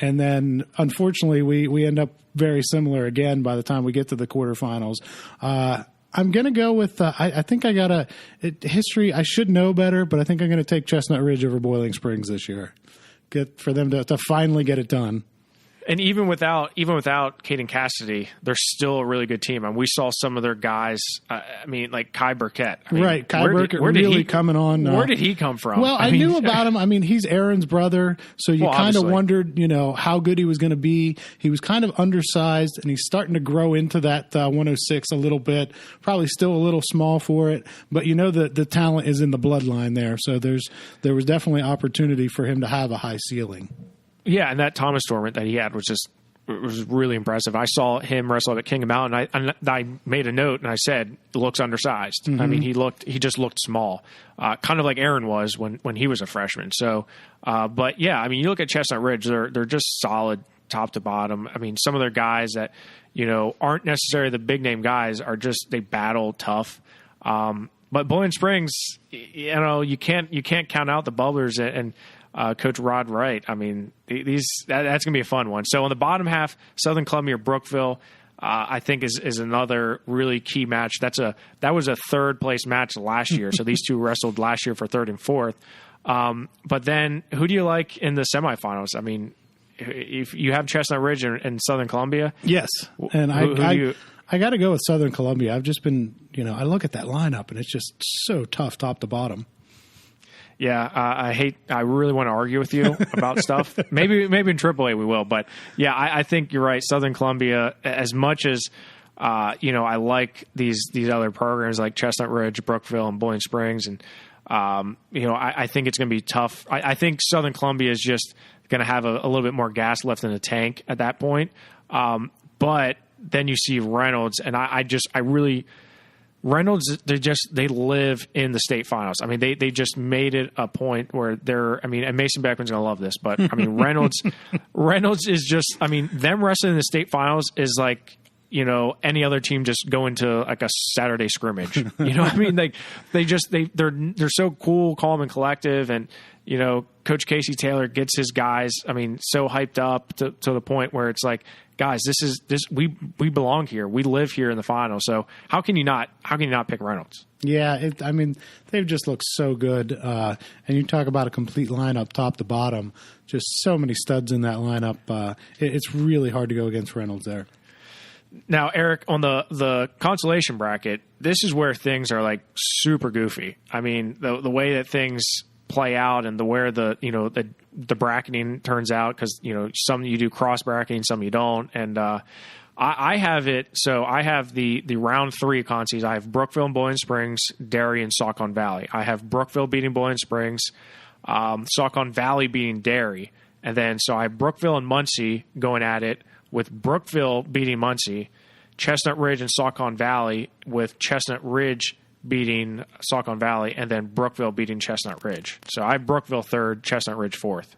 S4: And then, unfortunately, we end up very similar again by the time we get to the quarterfinals. I'm going to go with, I think I got history. I should know better, but I think I'm going to take Chestnut Ridge over Boiling Springs this year. Good for them to finally get it done.
S3: And even without Caden Cassidy, they're still a really good team. And we saw some of their guys. Like Kai Burkett.
S4: Right, Kai Burkett really coming on.
S3: Where did he come from?
S4: Well, I knew about him. I mean, he's Aaron's brother, so you kind of wondered, how good he was going to be. He was kind of undersized, and he's starting to grow into that 106 a little bit. Probably still a little small for it, but the talent is in the bloodline there. So there was definitely opportunity for him to have a high ceiling.
S3: Yeah, and that Thomas tournament that he had was really impressive. I saw him wrestle at King of Mountain. I made a note and I said, looks undersized. Mm-hmm. I mean, he just looked small, kind of like Aaron was when he was a freshman. So, but yeah, I mean, you look at Chestnut Ridge, they're just solid top to bottom. I mean, some of their guys that aren't necessarily the big name guys are just, they battle tough. But Boiling Springs, you can't count out the bubblers and Coach Rod Wright. I mean, that's going to be a fun one. So on the bottom half, Southern Columbia, Brookville, I think is another really key match. That was a third place match last year. So these two wrestled last year for third and fourth. But then who do you like in the semifinals? I mean, if you have Chestnut Ridge and Southern Columbia,
S4: yes, and I got to go with Southern Columbia. I've just been, I look at that lineup and it's just so tough top to bottom.
S3: Yeah, I really want to argue with you about stuff. Maybe in AAA we will, but yeah, I think you're right. Southern Columbia, as much as I like these other programs like Chestnut Ridge, Brookville, and Boiling Springs, and I think it's going to be tough. I think Southern Columbia is just going to have a little bit more gas left in the tank at that point. But then you see Reynolds, and Reynolds, they live in the state finals. I mean, they just made it a point where and Mason Beckman's going to love this, but I mean, Reynolds is just, them wrestling in the state finals is like, any other team just going to like a Saturday scrimmage. Like they're so cool, calm, and collective. And, Coach Coach Casey Taylor gets his guys, so hyped up to the point where it's like, guys, we belong here. We live here in the final. So how can you not pick Reynolds?
S4: Yeah, they've just looked so good. And you talk about a complete lineup, top to bottom. Just so many studs in that lineup. It's really hard to go against Reynolds there.
S3: Now, Eric, on the consolation bracket, this is where things are like super goofy. The way that things play out and where the bracketing turns out, because some you do cross bracketing, some you don't, and I have it. So I have the round 3 consies. I have Brookville and Boiling Springs, Derry, and Saucon Valley. I have Brookville beating Boiling Springs, Saucon Valley beating Derry, and then so I have Brookville and Muncie going at it, with Brookville beating Muncie, Chestnut Ridge and Saucon Valley, with Chestnut Ridge beating Saucon Valley, and then Brookville beating Chestnut Ridge. So I have Brookville 3rd, Chestnut Ridge 4th.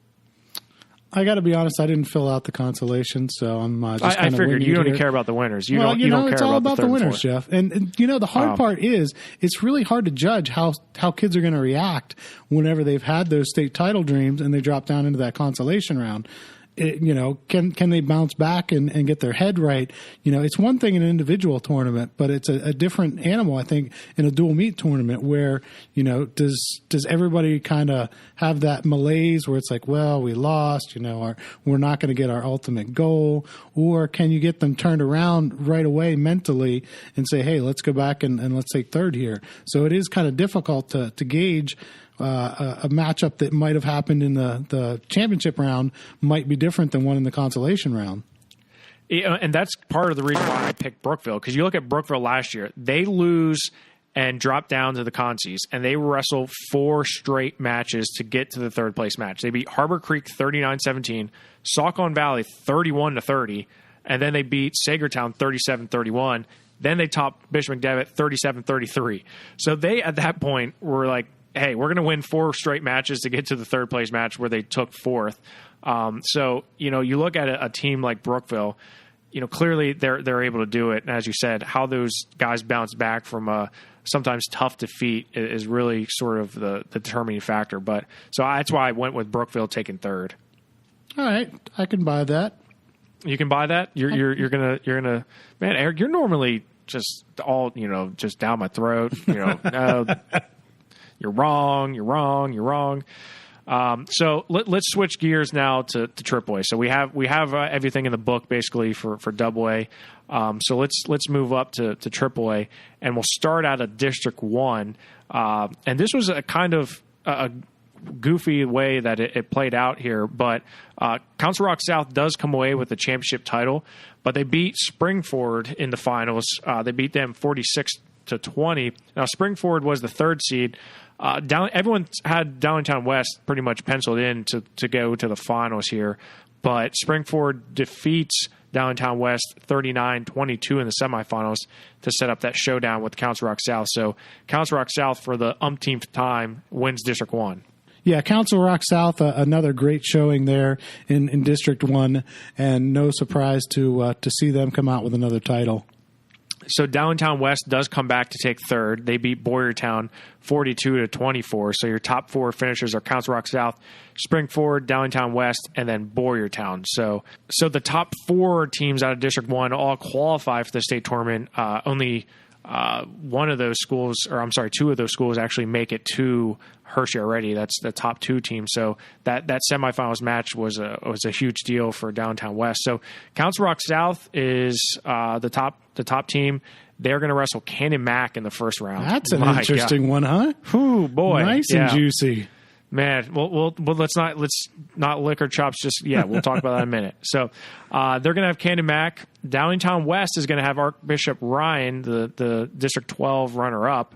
S3: I
S4: got to be honest, I didn't fill out the consolation, so I'm just
S3: I figured you don't even care about the winners. You don't care
S4: it's all about the winners,
S3: and
S4: Jeff. And the hard part is it's really hard to judge how kids are going to react whenever they've had those state title dreams and they drop down into that consolation round. Can they bounce back and get their head right? It's one thing in an individual tournament, but it's a different animal, I think, in a dual meet tournament where, does everybody kind of have that malaise where it's like, well, we lost, we're not going to get our ultimate goal, or can you get them turned around right away mentally and say, hey, let's go back and let's take third here. So it is kind of difficult to gauge. A matchup that might have happened in the championship round might be different than one in the consolation round.
S3: Yeah, and that's part of the reason why I picked Brookville, because you look at Brookville last year, they lose and drop down to the consies, and they wrestle 4 straight matches to get to the third place match. They beat Harbor Creek 39-17, Saucon Valley 31-30, and then they beat Sagertown 37-31. Then they topped Bishop McDevitt 37-33. So they, at that point, were like, hey, we're going to win 4 straight matches to get to the third place match where they took 4th. So, you look at a team like Brookville, clearly they're able to do it. And as you said, how those guys bounce back from a sometimes tough defeat is really sort of the determining factor. But so that's why I went with Brookville taking 3rd.
S4: All right. I can buy that.
S3: You can buy that? You're gonna, man, Eric, you're normally just all, just down my throat, no, You're wrong. So let's switch gears now to AAA. So we have everything in the book basically for AA. So let's move up to AAA, and we'll start out at District 1. And this was a kind of a goofy way that it played out here, but Council Rock South does come away with the championship title, but they beat Springford in the finals. They beat them 46-20. Now Springford was the 3rd seed. Everyone had Downtown West pretty much penciled in to go to the finals here, but Springford defeats Downtown West 39-22 in the semifinals to set up that showdown with Council Rock South. So Council Rock South, for the umpteenth time, wins District 1.
S4: Yeah, Council Rock South, another great showing there in District 1, and no surprise to see them come out with another title.
S3: So Downtown West does come back to take 3rd. They beat Boyertown 42-24. So your top 4 finishers are Council Rock South, Springford, Downtown West, and then Boyertown. So the top 4 teams out of District 1 all qualify for the state tournament. Only one of those schools, 2 of those schools actually make it to Hershey already. That's the top 2 teams. So that semifinals match was a huge deal for Downtown West. So Council Rock South is the top team. They're going to wrestle Canyon Mac in the first round.
S4: That's an interesting one, huh?
S3: Ooh, boy,
S4: nice and juicy.
S3: Man, well, let's not lick our chops just yet. We'll talk about that in a minute. So they're going to have Canyon Mac. Downtown West is going to have Archbishop Ryan, the District 12 runner-up.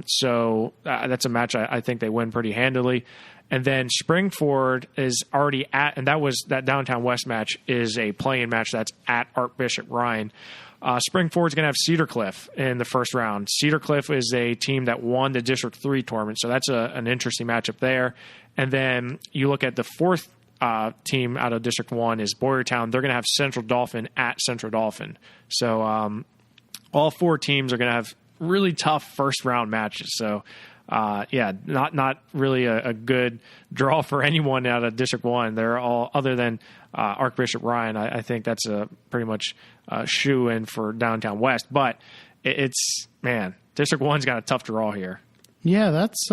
S3: So that's a match I think they win pretty handily. And then Springford is already at, and that Downtown West match is a play-in match that's at Archbishop Ryan. Springford's going to have Cedar Cliff in the first round. Cedar Cliff is a team that won the District 3 tournament, so that's an interesting matchup there. And then you look at the 4th team out of District 1 is Boyertown. They're going to have Central Dauphin at Central Dauphin. So all 4 teams are going to have really tough first-round matches. So not really a good draw for anyone out of District 1. They're all, other than Archbishop Ryan, I think that's a pretty much shoe-in for Downtown West. But District 1's got a tough draw here.
S4: Yeah, that's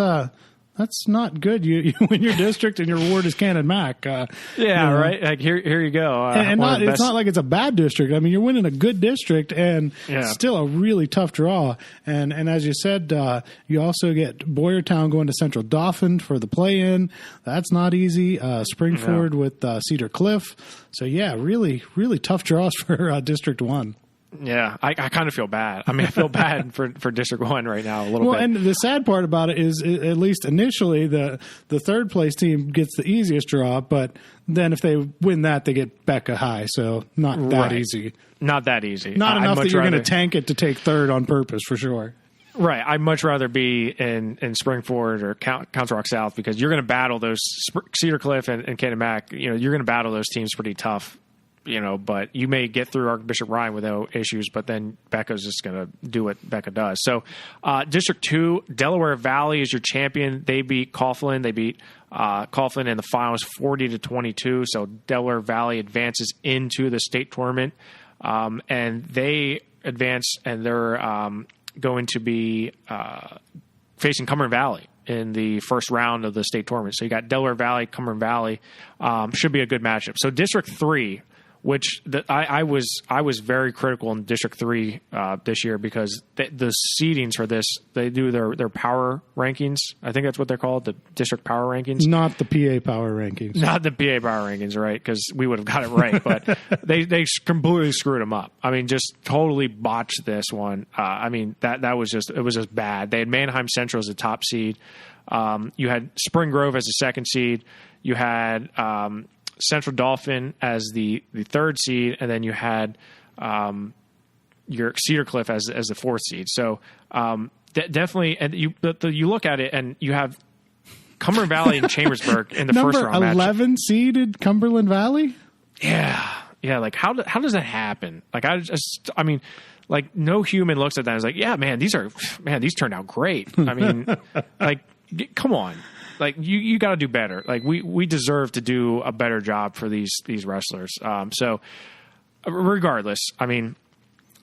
S4: not good. You win your district and your ward is Cannon Mac.
S3: Right. Like here you go.
S4: It's not like it's a bad district. I mean, you're winning a good district and still a really tough draw. And as you said, you also get Boyertown going to Central Dauphin for the play-in. That's not easy. Springford with Cedar Cliff. So really, really tough draws for District 1.
S3: Yeah, I kind of feel bad. I mean, I feel bad for District 1 right now a little bit.
S4: Well, and the sad part about it is, at least initially, the third place team gets the easiest draw, but then if they win that, they get Becca High, so not that easy.
S3: Not that easy.
S4: Not enough that you're going to tank it to take third on purpose, for sure.
S3: Right. I'd much rather be in Springford or Council Rock South, because you're going to battle those Cedar Cliff and Cannon Mac. You're going to battle those teams pretty tough. But you may get through Archbishop Ryan without issues, but then Becca's just going to do what Becca does. So District 2, Delaware Valley is your champion. They beat Coughlin. They beat Coughlin in the finals 40-22. So Delaware Valley advances into the state tournament. And they advance, and they're going to be facing Cumberland Valley in the first round of the state tournament. So you got Delaware Valley, Cumberland Valley. Should be a good matchup. So District 3, which I was very critical in District 3 this year, because the seedings for this, they do their power rankings. I think that's what they're called, the district power rankings.
S4: Not the PA power rankings.
S3: Not the PA power rankings, right? Because we would have got it right, but they completely screwed them up. I mean, just totally botched this one. I mean, it was just bad. They had Manheim Central as the top seed. You had Spring Grove as the second seed. You had Central Dauphin as the third seed, and then you had your Cedar Cliff as the fourth seed. So definitely, and you look at it, and you have Cumberland Valley and Chambersburg in the first round.
S4: Number 11 seeded Cumberland Valley.
S3: Yeah. Like how does that happen? Like I mean, like no human looks at that and is like, yeah, man, these turned out great. I mean, like, come on. Like you got to do better. Like we deserve to do a better job for these wrestlers. So regardless, I mean,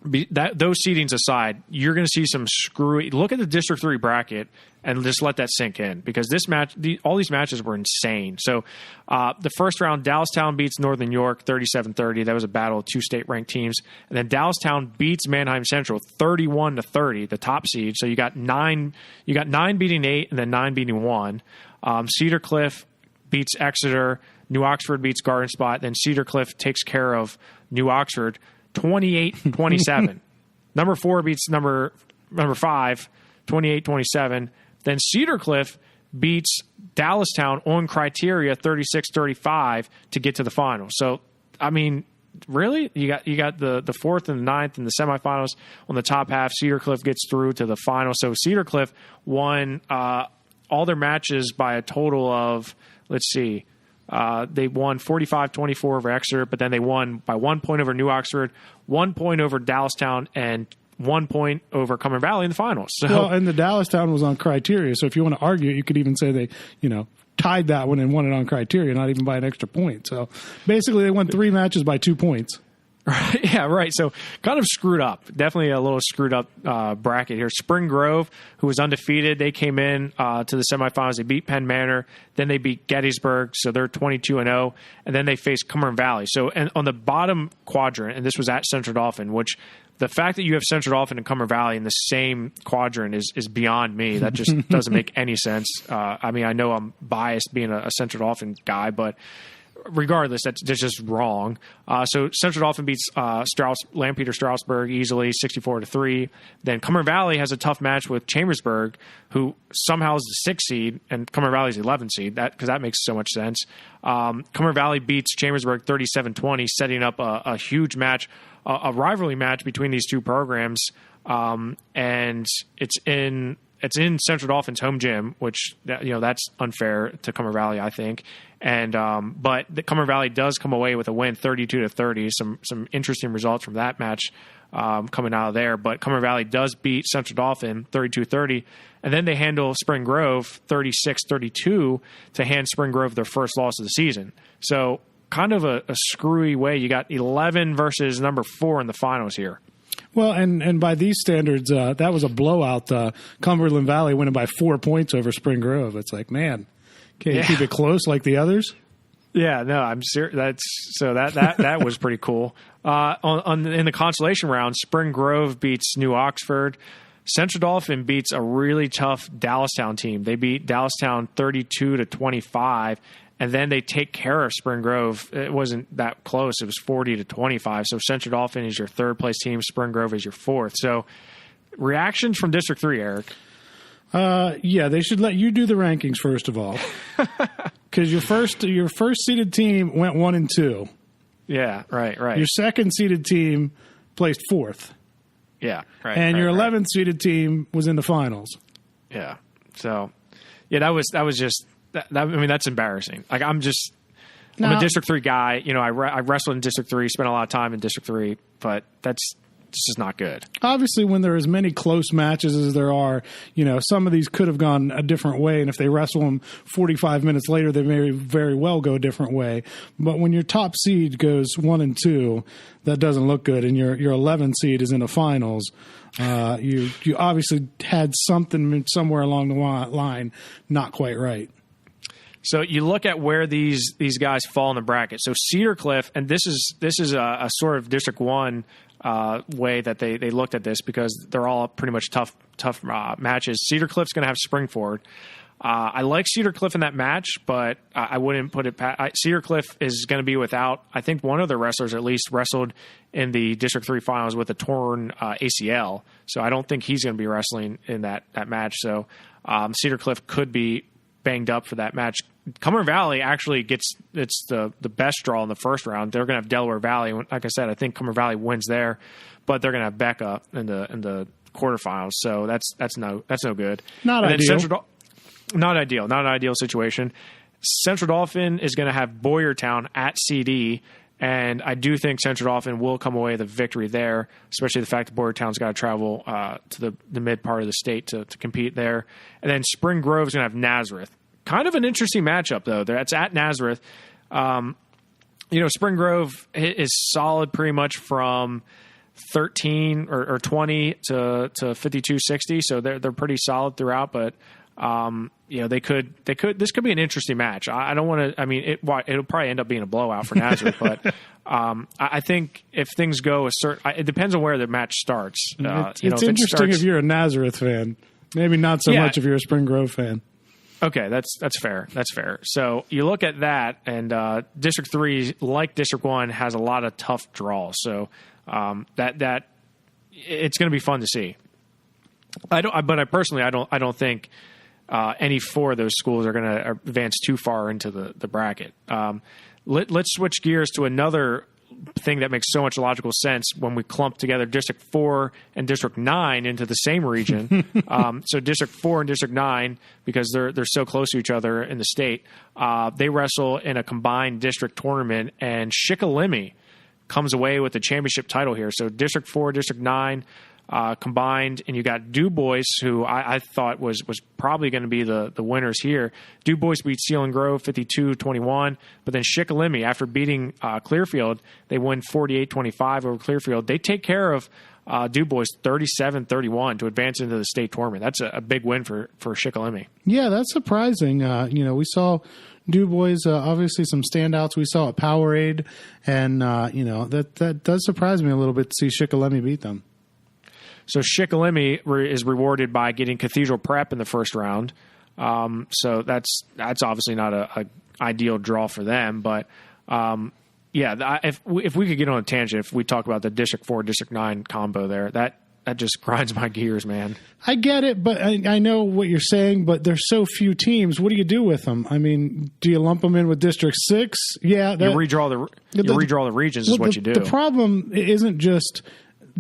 S3: those seedings aside, you're going to see some screwy. Look at the District 3 bracket and just let that sink in, because this match, all these matches were insane. So the first round, Dallastown beats Northern York 37-30. That was a battle of two state ranked teams. And then Dallastown beats Manheim Central 31-30, the top seed. So you got 9 beating 8 and then 9 beating 1. Cedar Cliff beats Exeter. New Oxford beats Garden Spot. Then Cedar Cliff takes care of New Oxford 28-27. Number 4 beats number 5 28-27. Then Cedar Cliff beats Dallastown on criteria 36-35 to get to the final. So, I mean, really, you got the fourth and the ninth in the semifinals on the top half. Cedar Cliff gets through to the final. So Cedar Cliff won all their matches by a total of, let's see, they won 45-24 over Exeter, but then they won by 1 point over New Oxford, 1 point over Dallastown, and 1 point over Cumberland Valley in the finals. So,
S4: well, and the Dallastown was on criteria. So if you want to argue, you could even say they, tied that one and won it on criteria, not even by an extra point. So basically, they won 3 matches by 2 points.
S3: Right. Yeah, right. So kind of screwed up. Definitely a little screwed up bracket here. Spring Grove, who was undefeated, they came in to the semifinals. They beat Penn Manor. Then they beat Gettysburg, so they're 22-0. And then they faced Cumberland Valley. So and on the bottom quadrant, and this was at Central Dauphin, which the fact that you have Central Dauphin and Cumberland Valley in the same quadrant is beyond me. That just doesn't make any sense. I mean, I know I'm biased being a Central Dauphin guy, but regardless, that's just wrong. So Central Dauphin beats Lampeter Strasburg easily, 64-3. Then Cumberland Valley has a tough match with Chambersburg, who somehow is the 6th seed, and Cumberland Valley is the 11th seed. Because that makes so much sense. Cumberland Valley beats Chambersburg 37-20, setting up a huge match, a rivalry match between these two programs. And it's in it's in Central Dauphin's home gym, which that's unfair to Cumber Valley, I think. And but the Cumber Valley does come away with a win, 32-30. Some interesting results from that match coming out of there. But Cumber Valley does beat Central Dauphin 32-30, and then they handle Spring Grove 36-32 to hand Spring Grove their first loss of the season. So kind of a screwy way. You got 11 versus number 4 in the finals here.
S4: Well, and by these standards, that was a blowout. Cumberland Valley winning by 4 points over Spring Grove. It's like, man, can you keep it close like the others?
S3: Yeah, no, I'm serious. That was pretty cool. In the consolation round, Spring Grove beats New Oxford. Central Dauphin beats a really tough Dallastown team. They beat Dallastown 32-25, and then they take care of Spring Grove. It wasn't that close. It was 40-25. So Central Dauphin is your third place team. Spring Grove is your fourth. So reactions from District 3, Eric?
S4: Yeah, they should let you do the rankings first of all, because your first seeded team went 1-2.
S3: Yeah, right.
S4: Your second seeded team placed 4th.
S3: Yeah, right.
S4: And your 11th
S3: right.
S4: seeded team was in the finals.
S3: Yeah. So, yeah, that was just. I mean, that's embarrassing. Like, I'm a District 3 guy. I wrestled in District 3, spent a lot of time in District 3, but it's just not good.
S4: Obviously, when there are as many close matches as there are, some of these could have gone a different way, and if they wrestle them 45 minutes later, they may very well go a different way. But when your top seed goes 1-2, that doesn't look good, and your 11 seed is in the finals. You obviously had something somewhere along the line not quite right.
S3: So you look at where these guys fall in the bracket. So Cedar Cliff, and this is a sort of District 1 way that they looked at this, because they're all pretty much tough matches. Cedar Cliff's going to have Springford. I like Cedar Cliff in that match, but I wouldn't put it past. Cedar Cliff is going to be without, I think one of their wrestlers at least wrestled in the District 3 finals with a torn ACL. So I don't think he's going to be wrestling in that match. So Cedar Cliff could be banged up for that match. Cumber Valley actually gets the best draw in the first round. They're going to have Delaware Valley. Like I said, I think Cumber Valley wins there, but they're going to have Becca in the quarterfinals. So that's no good.
S4: Not ideal.
S3: Not ideal. Not an ideal situation. Central Dauphin is going to have Boyertown at CD, and I do think Central Dauphin will come away with a victory there, especially the fact that Boyertown's got to travel to the mid part of the state to compete there. And then Spring Grove's going to have Nazareth. Kind of an interesting matchup, though. That's at Nazareth. Spring Grove is solid pretty much from 13 or 20 to 52-60, so they're pretty solid throughout. But they could. This could be an interesting match. I don't want to. I mean, it'll probably end up being a blowout for Nazareth, but I think if things go it depends on where the match starts.
S4: It's interesting if you're a Nazareth fan. Maybe not so much if you're a Spring Grove fan.
S3: Okay, that's fair. That's fair. So you look at that, and District 3, like District 1, has a lot of tough draws. So that it's going to be fun to see. I don't think any 4 of those schools are going to advance too far into the bracket. Let's switch gears to another thing that makes so much logical sense when we clump together District 4 and District 9 into the same region. So District 4 and District 9, because they're so close to each other in the state, they wrestle in a combined district tournament, and Shikellamy comes away with the championship title here. So District 4, District 9 combined, and you got Du Bois, who I thought was probably going to be the winners here. Du Bois beat Seal and Grove 52-21, but then Shikellamy, after beating Clearfield, they win 48-25 over Clearfield. They take care of Du Bois 37-31 to advance into the state tournament. That's a big win for Shikellamy.
S4: Yeah, that's surprising. We saw Du Bois, obviously some standouts we saw at Powerade, and that does surprise me a little bit to see Shikellamy beat them.
S3: So Shikellamy is rewarded by getting Cathedral Prep in the first round. So that's obviously not a ideal draw for them. But if we could get on a tangent, if we talk about the District 4, District 9 combo there, that just grinds my gears, man.
S4: I get it, but I know what you're saying, but there's so few teams. What do you do with them? I mean, do you lump them in with District 6? Yeah.
S3: You redraw the regions is what you do.
S4: The problem isn't just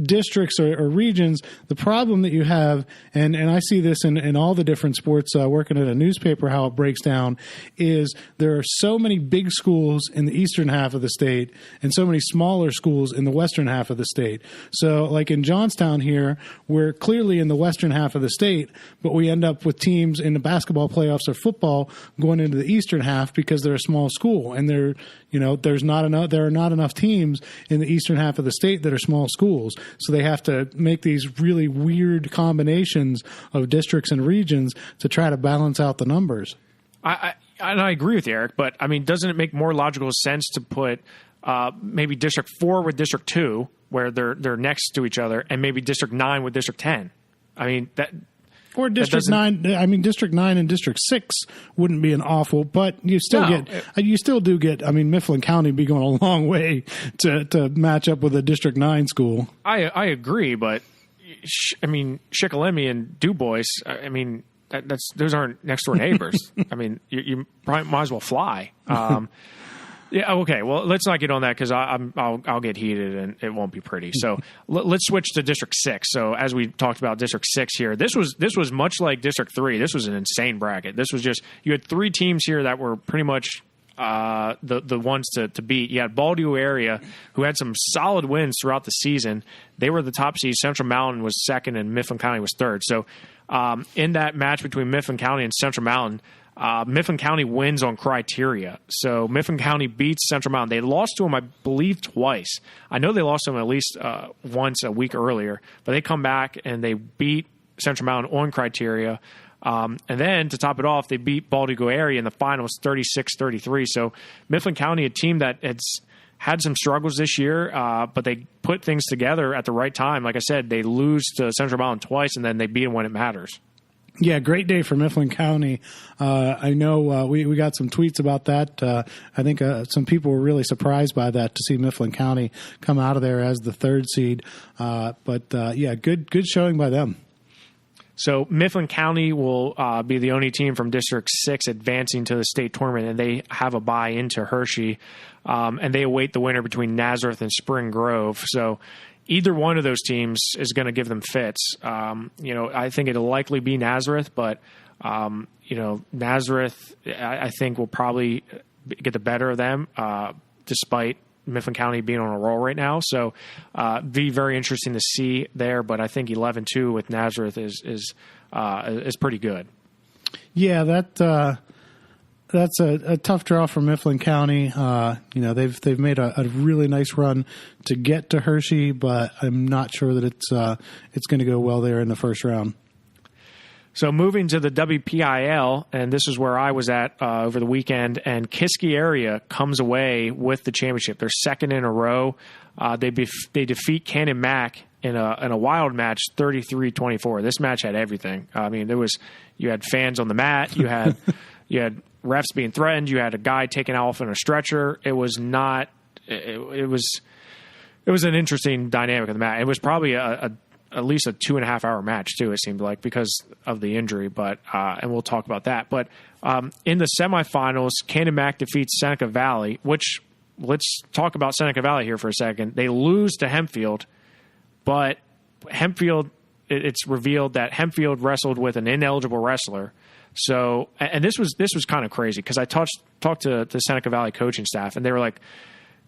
S4: districts or regions, the problem that you have, and I see this in all the different sports, working at a newspaper, how it breaks down, is there are so many big schools in the eastern half of the state and so many smaller schools in the western half of the state. So like in Johnstown here, we're clearly in the western half of the state, but we end up with teams in the basketball playoffs or football going into the eastern half because they're a small school, and there are not enough teams in the eastern half of the state that are small schools. So they have to make these really weird combinations of districts and regions to try to balance out the numbers.
S3: I agree with you, Eric, but I mean, doesn't it make more logical sense to put maybe District 4 with District 2, where they're next to each other, and maybe District 9 with District 10? I mean, that...
S4: Or District 9, I mean, District 9 and District 6 wouldn't be an awful, but you still do get, I mean, Mifflin County be going a long way to match up with a District 9 school.
S3: I agree, but, I mean, Shikellamy and Du Bois, I mean, those aren't next door neighbors. I mean, you probably might as well fly. Yeah. Okay. Well, let's not get on that because I'll get heated and it won't be pretty. So let's switch to District 6. So as we talked about District 6 here, this was much like District 3. This was an insane bracket. This was just, you had three teams here that were pretty much the ones to beat. You had Baldio area, who had some solid wins throughout the season. They were the top seed. Central Mountain was second, and Mifflin County was third. So in that match between Mifflin County and Central Mountain, Mifflin County wins on criteria. So Mifflin County beats Central Mountain. They lost to them, I believe, twice. I know they lost to them at least once a week earlier, but they come back and they beat Central Mountain on criteria. And then to top it off, they beat Baldigo area in the finals 36-33. So Mifflin County, a team that had some struggles this year, but they put things together at the right time. Like I said, they lose to Central Mountain twice, and then they beat them when it matters.
S4: Yeah, great day for Mifflin County. I know we got some tweets about that. I think some people were really surprised by that, to see Mifflin County come out of there as the third seed. But good showing by them.
S3: So Mifflin County will be the only team from District 6 advancing to the state tournament, and they have a bye into Hershey, and they await the winner between Nazareth and Spring Grove. So either one of those teams is going to give them fits. I think it'll likely be Nazareth, but Nazareth, I think, will probably get the better of them, despite Mifflin County being on a roll right now. So be very interesting to see there, but I think 11-2 with Nazareth is pretty good.
S4: Yeah, that's a tough draw for Mifflin County. They've made a really nice run to get to Hershey, but I'm not sure that it's going to go well there in the first round.
S3: So moving to the WPIAL, and this is where I was at over the weekend, and Kiski area comes away with the championship. They're second in a row. They defeat Cannon Mac in a wild match, 33-24. This match had everything. I mean, you had fans on the mat, you had refs being threatened, you had a guy taken off in a stretcher. It was not. It was an interesting dynamic of the match. It was probably at least a 2.5 hour match too, it seemed like, because of the injury, but and we'll talk about that. But in the semifinals, Cannon Mac defeats Seneca Valley, which, let's talk about Seneca Valley here for a second. They lose to Hempfield, but Hempfield, it's revealed that Hempfield wrestled with an ineligible wrestler. So, and this was kind of crazy, because I talked to the Seneca Valley coaching staff, and they were like,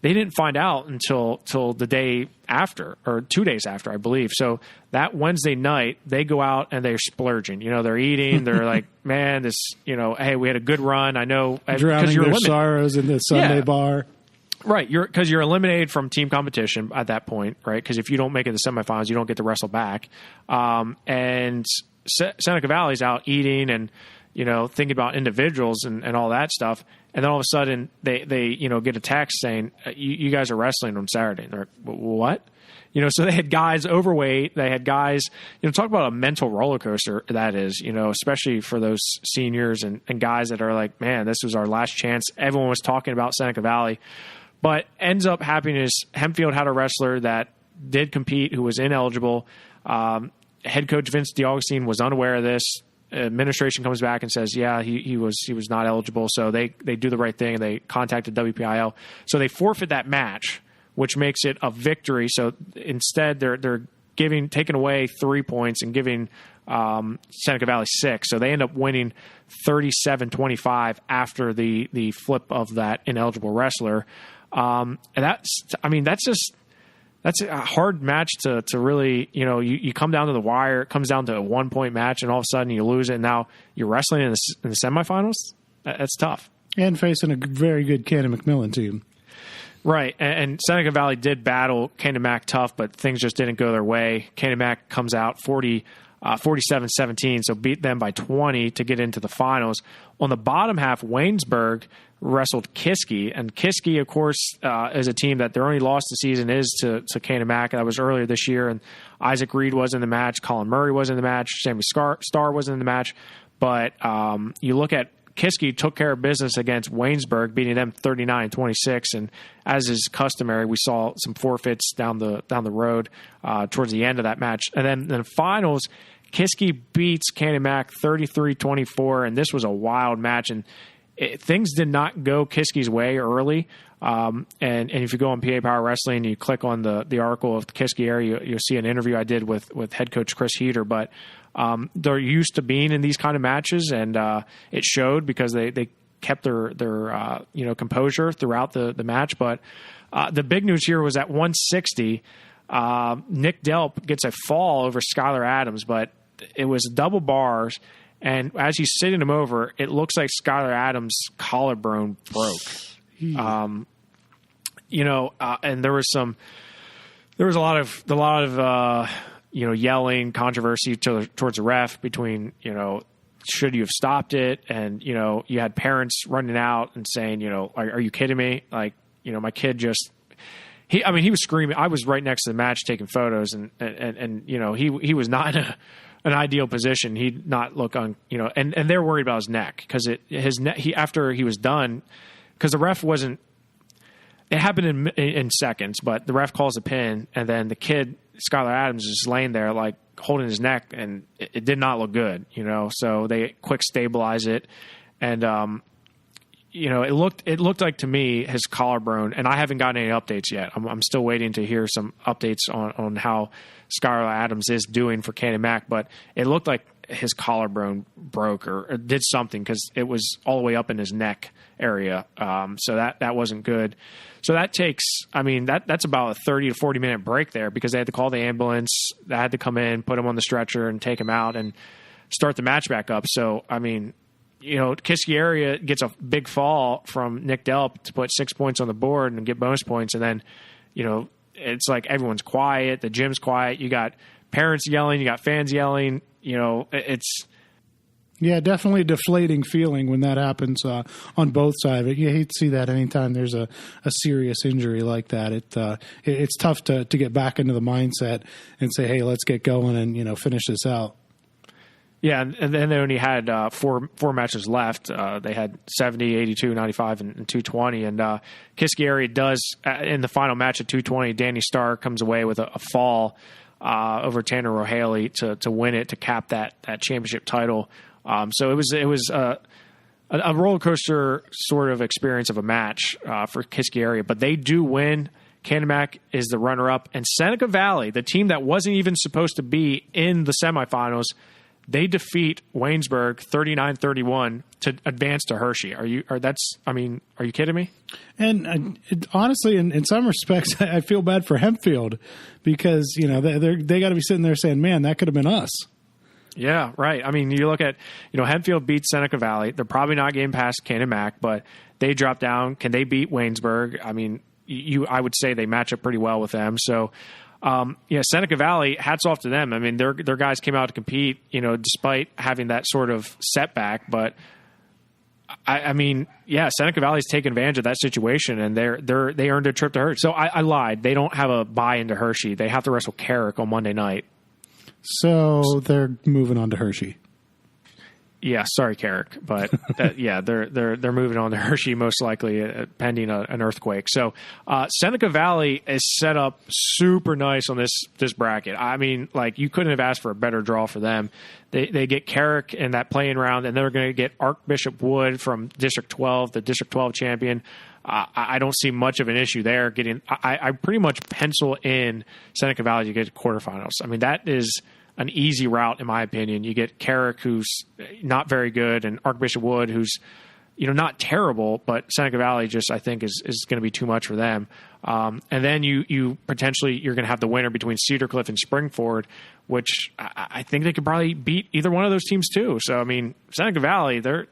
S3: they didn't find out until the day after, or 2 days after, I believe. So that Wednesday night, they go out and they're splurging. They're eating. They're like, man, hey, we had a good run. I know.
S4: Drowning their sorrows in the Sunday bar.
S3: Right. Because you're eliminated from team competition at that point, right? Because if you don't make it to the semifinals, you don't get to wrestle back. And Seneca Valley's out eating and, thinking about individuals and all that stuff. And then all of a sudden they get a text saying, you guys are wrestling on Saturday. And they're like, what? So they had guys overweight. They had guys, talk about a mental roller coaster that is, especially for those seniors and guys that are like, man, this was our last chance. Everyone was talking about Seneca Valley. But ends up happening is Hempfield had a wrestler that did compete who was ineligible. Head coach Vince DiAugustine was unaware of this. Administration comes back and says, yeah, he was not eligible. So they do the right thing and they contacted WPIAL. So they forfeit that match, which makes it a victory. So instead, they're taking away 3 points and giving Seneca Valley 6. So they end up winning 37-25 after the flip of that ineligible wrestler. And that's a hard match to really, you come down to the wire, it comes down to a 1 point match, and all of a sudden you lose it. And now you're wrestling in the semifinals. That's tough. And
S4: facing a very good Cannon McMillan team.
S3: Right. And Seneca Valley did battle Canaan-Mac tough, but things just didn't go their way. Canaan-Mac comes out 47-17, so beat them by 20 to get into the finals. On the bottom half, Waynesburg wrestled Kiski, and Kiski, of course, is a team that their only loss this season is to Canaan-Mac. That was earlier this year, and Isaac Reed was in the match, Colin Murray was in the match, Sammy Starr was in the match. But you look at Kiski took care of business against Waynesburg, beating them 39-26, and as is customary, we saw some forfeits down the road towards the end of that match. And then in the finals, Kiski beats Canaan-Mac 33-24, and this was a wild match, and things did not go Kiski's way early. And if you go on PA Power Wrestling and you click on the article of the Kiski area, you'll see an interview I did with head coach Chris Heater. But they're used to being in these kind of matches, and it showed because they kept their composure throughout the match. But the big news here was at 160, Nick Delp gets a fall over Skylar Adams, but it was double bars. And as he's sitting him over, it looks like Skylar Adams' collarbone broke. And there was a lot of yelling, controversy towards the ref between, should you have stopped it? And, you had parents running out and saying, are you kidding me? Like, my kid just, he was screaming. I was right next to the match taking photos and he was not in an ideal position. He'd not look on, and they're worried about his neck because after he was done, because the ref wasn't, it happened in seconds, but the ref calls a pin, and then the kid, Skylar Adams, is laying there like holding his neck, and it did not look good, so they quick stabilize it. And, it looked like to me his collarbone, and I haven't gotten any updates yet. I'm still waiting to hear some updates on how Skylar Adams is doing for Canaan-Mac, but it looked like his collarbone broke or did something because it was all the way up in his neck area. So that wasn't good. So that takes, that's about a 30 to 40 minute break there because they had to call the ambulance. They had to come in, put him on the stretcher and take him out and start the match back up. So, Kiski area gets a big fall from Nick Delp to put 6 points on the board and get bonus points. And then, it's like everyone's quiet. The gym's quiet. You got parents yelling. You got fans yelling. It's...
S4: Yeah, definitely a deflating feeling when that happens on both sides. You hate to see that anytime there's a serious injury like that. It's tough to get back into the mindset and say, hey, let's get going and, finish this out.
S3: Yeah, and then they only had four matches left. They had 70, 82, 95, and 220. And Kiski area does, in the final match at 220, Danny Starr comes away with a fall over Tanner Rohaley to win it, to cap that championship title. So it was a roller coaster sort of experience of a match for Kiski area. But they do win. Canaan-Mac is the runner-up. And Seneca Valley, the team that wasn't even supposed to be in the semifinals, they defeat Waynesburg 39-31 to advance to Hershey. Are you kidding me? And
S4: honestly, in some respects, I feel bad for Hempfield because, they got to be sitting there saying, man, that could have been us.
S3: Yeah, right. You look at, Hempfield beats Seneca Valley. They're probably not getting past Canaan-Mac, but they drop down. Can they beat Waynesburg? I would say they match up pretty well with them. So, Seneca Valley, hats off to them. Their guys came out to compete, despite having that sort of setback. But Seneca Valley's taken advantage of that situation, and they earned a trip to Hershey. So I lied. They don't have a bye into Hershey. They have to wrestle Carrick on Monday night.
S4: So they're moving on to Hershey.
S3: Yeah, sorry, Carrick, but they're moving on to Hershey most likely, pending an earthquake. So Seneca Valley is set up super nice on this bracket. You couldn't have asked for a better draw for them. They get Carrick in that playing round, and they're going to get Archbishop Wood from District 12, the District 12 champion. I don't see much of an issue there. I pretty much pencil in Seneca Valley to get to quarterfinals. I mean, that is an easy route in my opinion. You get Carrick, who's not very good, and Archbishop Wood, who's not terrible, but Seneca Valley just, I think, is going to be too much for them. And then you potentially, you're going to have the winner between Cedar Cliff and Springford, which I think they could probably beat either one of those teams too. So, I mean, Seneca Valley, they're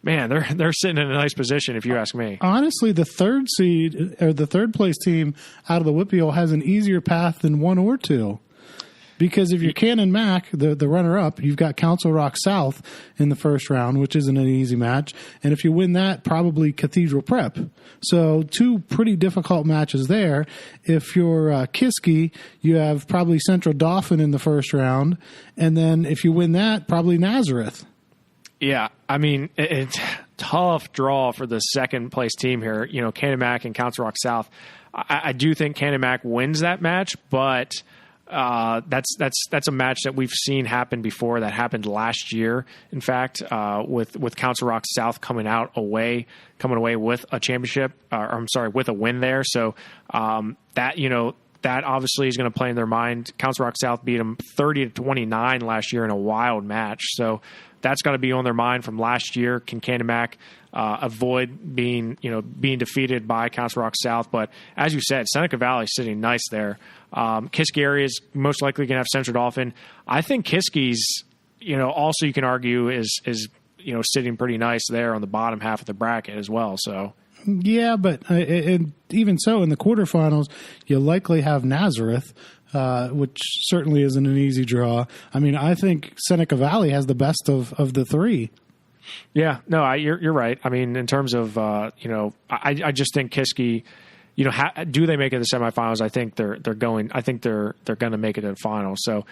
S3: sitting in a nice position if you ask me.
S4: Honestly, the third seed or the third place team out of the WPIAL has an easier path than 1 or 2. Because if you're Cannon Mac, the runner-up, you've got Council Rock South in the first round, which isn't an easy match. And if you win that, probably Cathedral Prep. So 2 pretty difficult matches there. If you're Kiski, you have probably Central Dauphin in the first round. And then if you win that, probably Nazareth.
S3: Yeah, I mean, it's tough draw for the second place team here. Cannon Mac and Council Rock South. I do think Cannon Mac wins that match, but that's a match that we've seen happen before. That happened last year, in fact, with Council Rock South coming away with a championship, with a win there. So that obviously is going to play in their mind. Council Rock South beat them 30-29 last year in a wild match. So that's got to be on their mind from last year. Can Cannon Mac avoid being defeated by Council Rock South? But as you said, Seneca Valley is sitting nice there. Kiski area is most likely going to have Central Dauphin. I think Kiski's, also you can argue is sitting pretty nice there on the bottom half of the bracket as well. So.
S4: Yeah, but even so, in the quarterfinals, you'll likely have Nazareth, which certainly isn't an easy draw. I mean, I think Seneca Valley has the best of the 3.
S3: Yeah, no, you're right. I mean, in terms of, I just think Kiski, do they make it to the semifinals? I think they're going. I think they're going to make it to the finals. So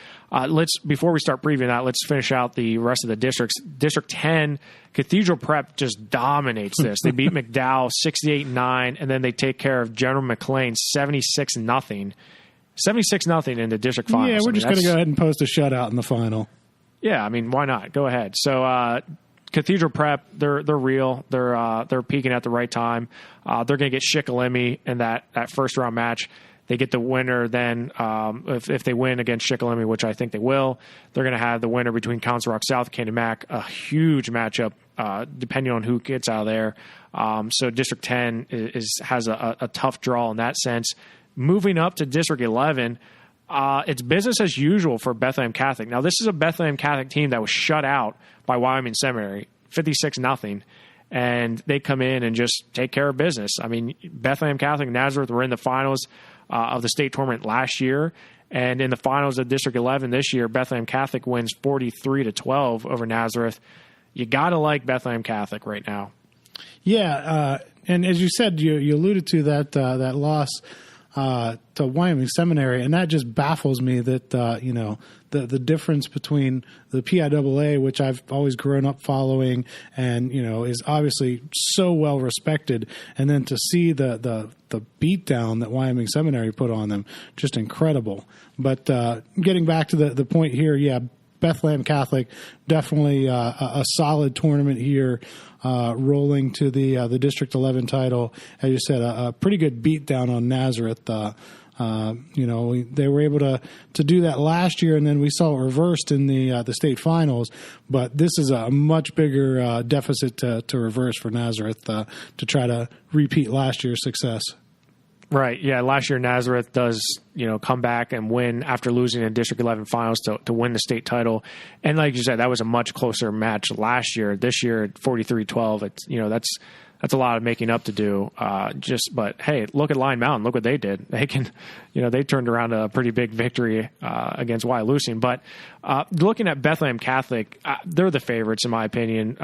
S3: before we start previewing that, let's finish out the rest of the districts. District 10, Cathedral Prep just dominates this. They beat McDowell 68-9, and then they take care of General McLean 76-0. 76-0 in the district finals.
S4: Yeah, we're just going to go ahead and post a shutout in the final.
S3: Yeah, I mean, why not? Go ahead. So Cathedral Prep, they're real. They're peaking at the right time. They're going to get Shikellamy in that first round match. They get the winner then, if they win against Shikellamy, which I think they will, they're going to have the winner between Council Rock South and Cannon Mac, a huge matchup, depending on who gets out of there. So District 10 has a tough draw in that sense. Moving up to District 11, it's business as usual for Bethlehem Catholic. Now, this is a Bethlehem Catholic team that was shut out by Wyoming Seminary, 56-0, and they come in and just take care of business. I mean, Bethlehem Catholic and Nazareth were in the finals of the state tournament last year, and in the finals of District 11 this year, Bethlehem Catholic wins 43-12 over Nazareth. You got to like Bethlehem Catholic right now.
S4: Yeah, and as you said, you alluded to that loss to Wyoming Seminary, and that just baffles me that the difference between the PIAA, which I've always grown up following and is obviously so well respected, and then to see the beatdown that Wyoming Seminary put on them, just incredible. But getting back to the point here, yeah, Bethlehem Catholic definitely a solid tournament here. Rolling to the District 11 title, as you said, a pretty good beatdown on Nazareth. They were able to do that last year, and then we saw it reversed in the state finals. But this is a much bigger deficit to reverse for Nazareth to try to repeat last year's success.
S3: Right. Yeah. Last year, Nazareth does, come back and win after losing in District 11 finals to win the state title. And like you said, that was a much closer match last year. This year, 43-12. It's, that's a lot of making up to do. But hey, look at Lyon Mountain. Look what they did. They can, they turned around a pretty big victory against Wyalusing. But looking at Bethlehem Catholic, they're the favorites in my opinion.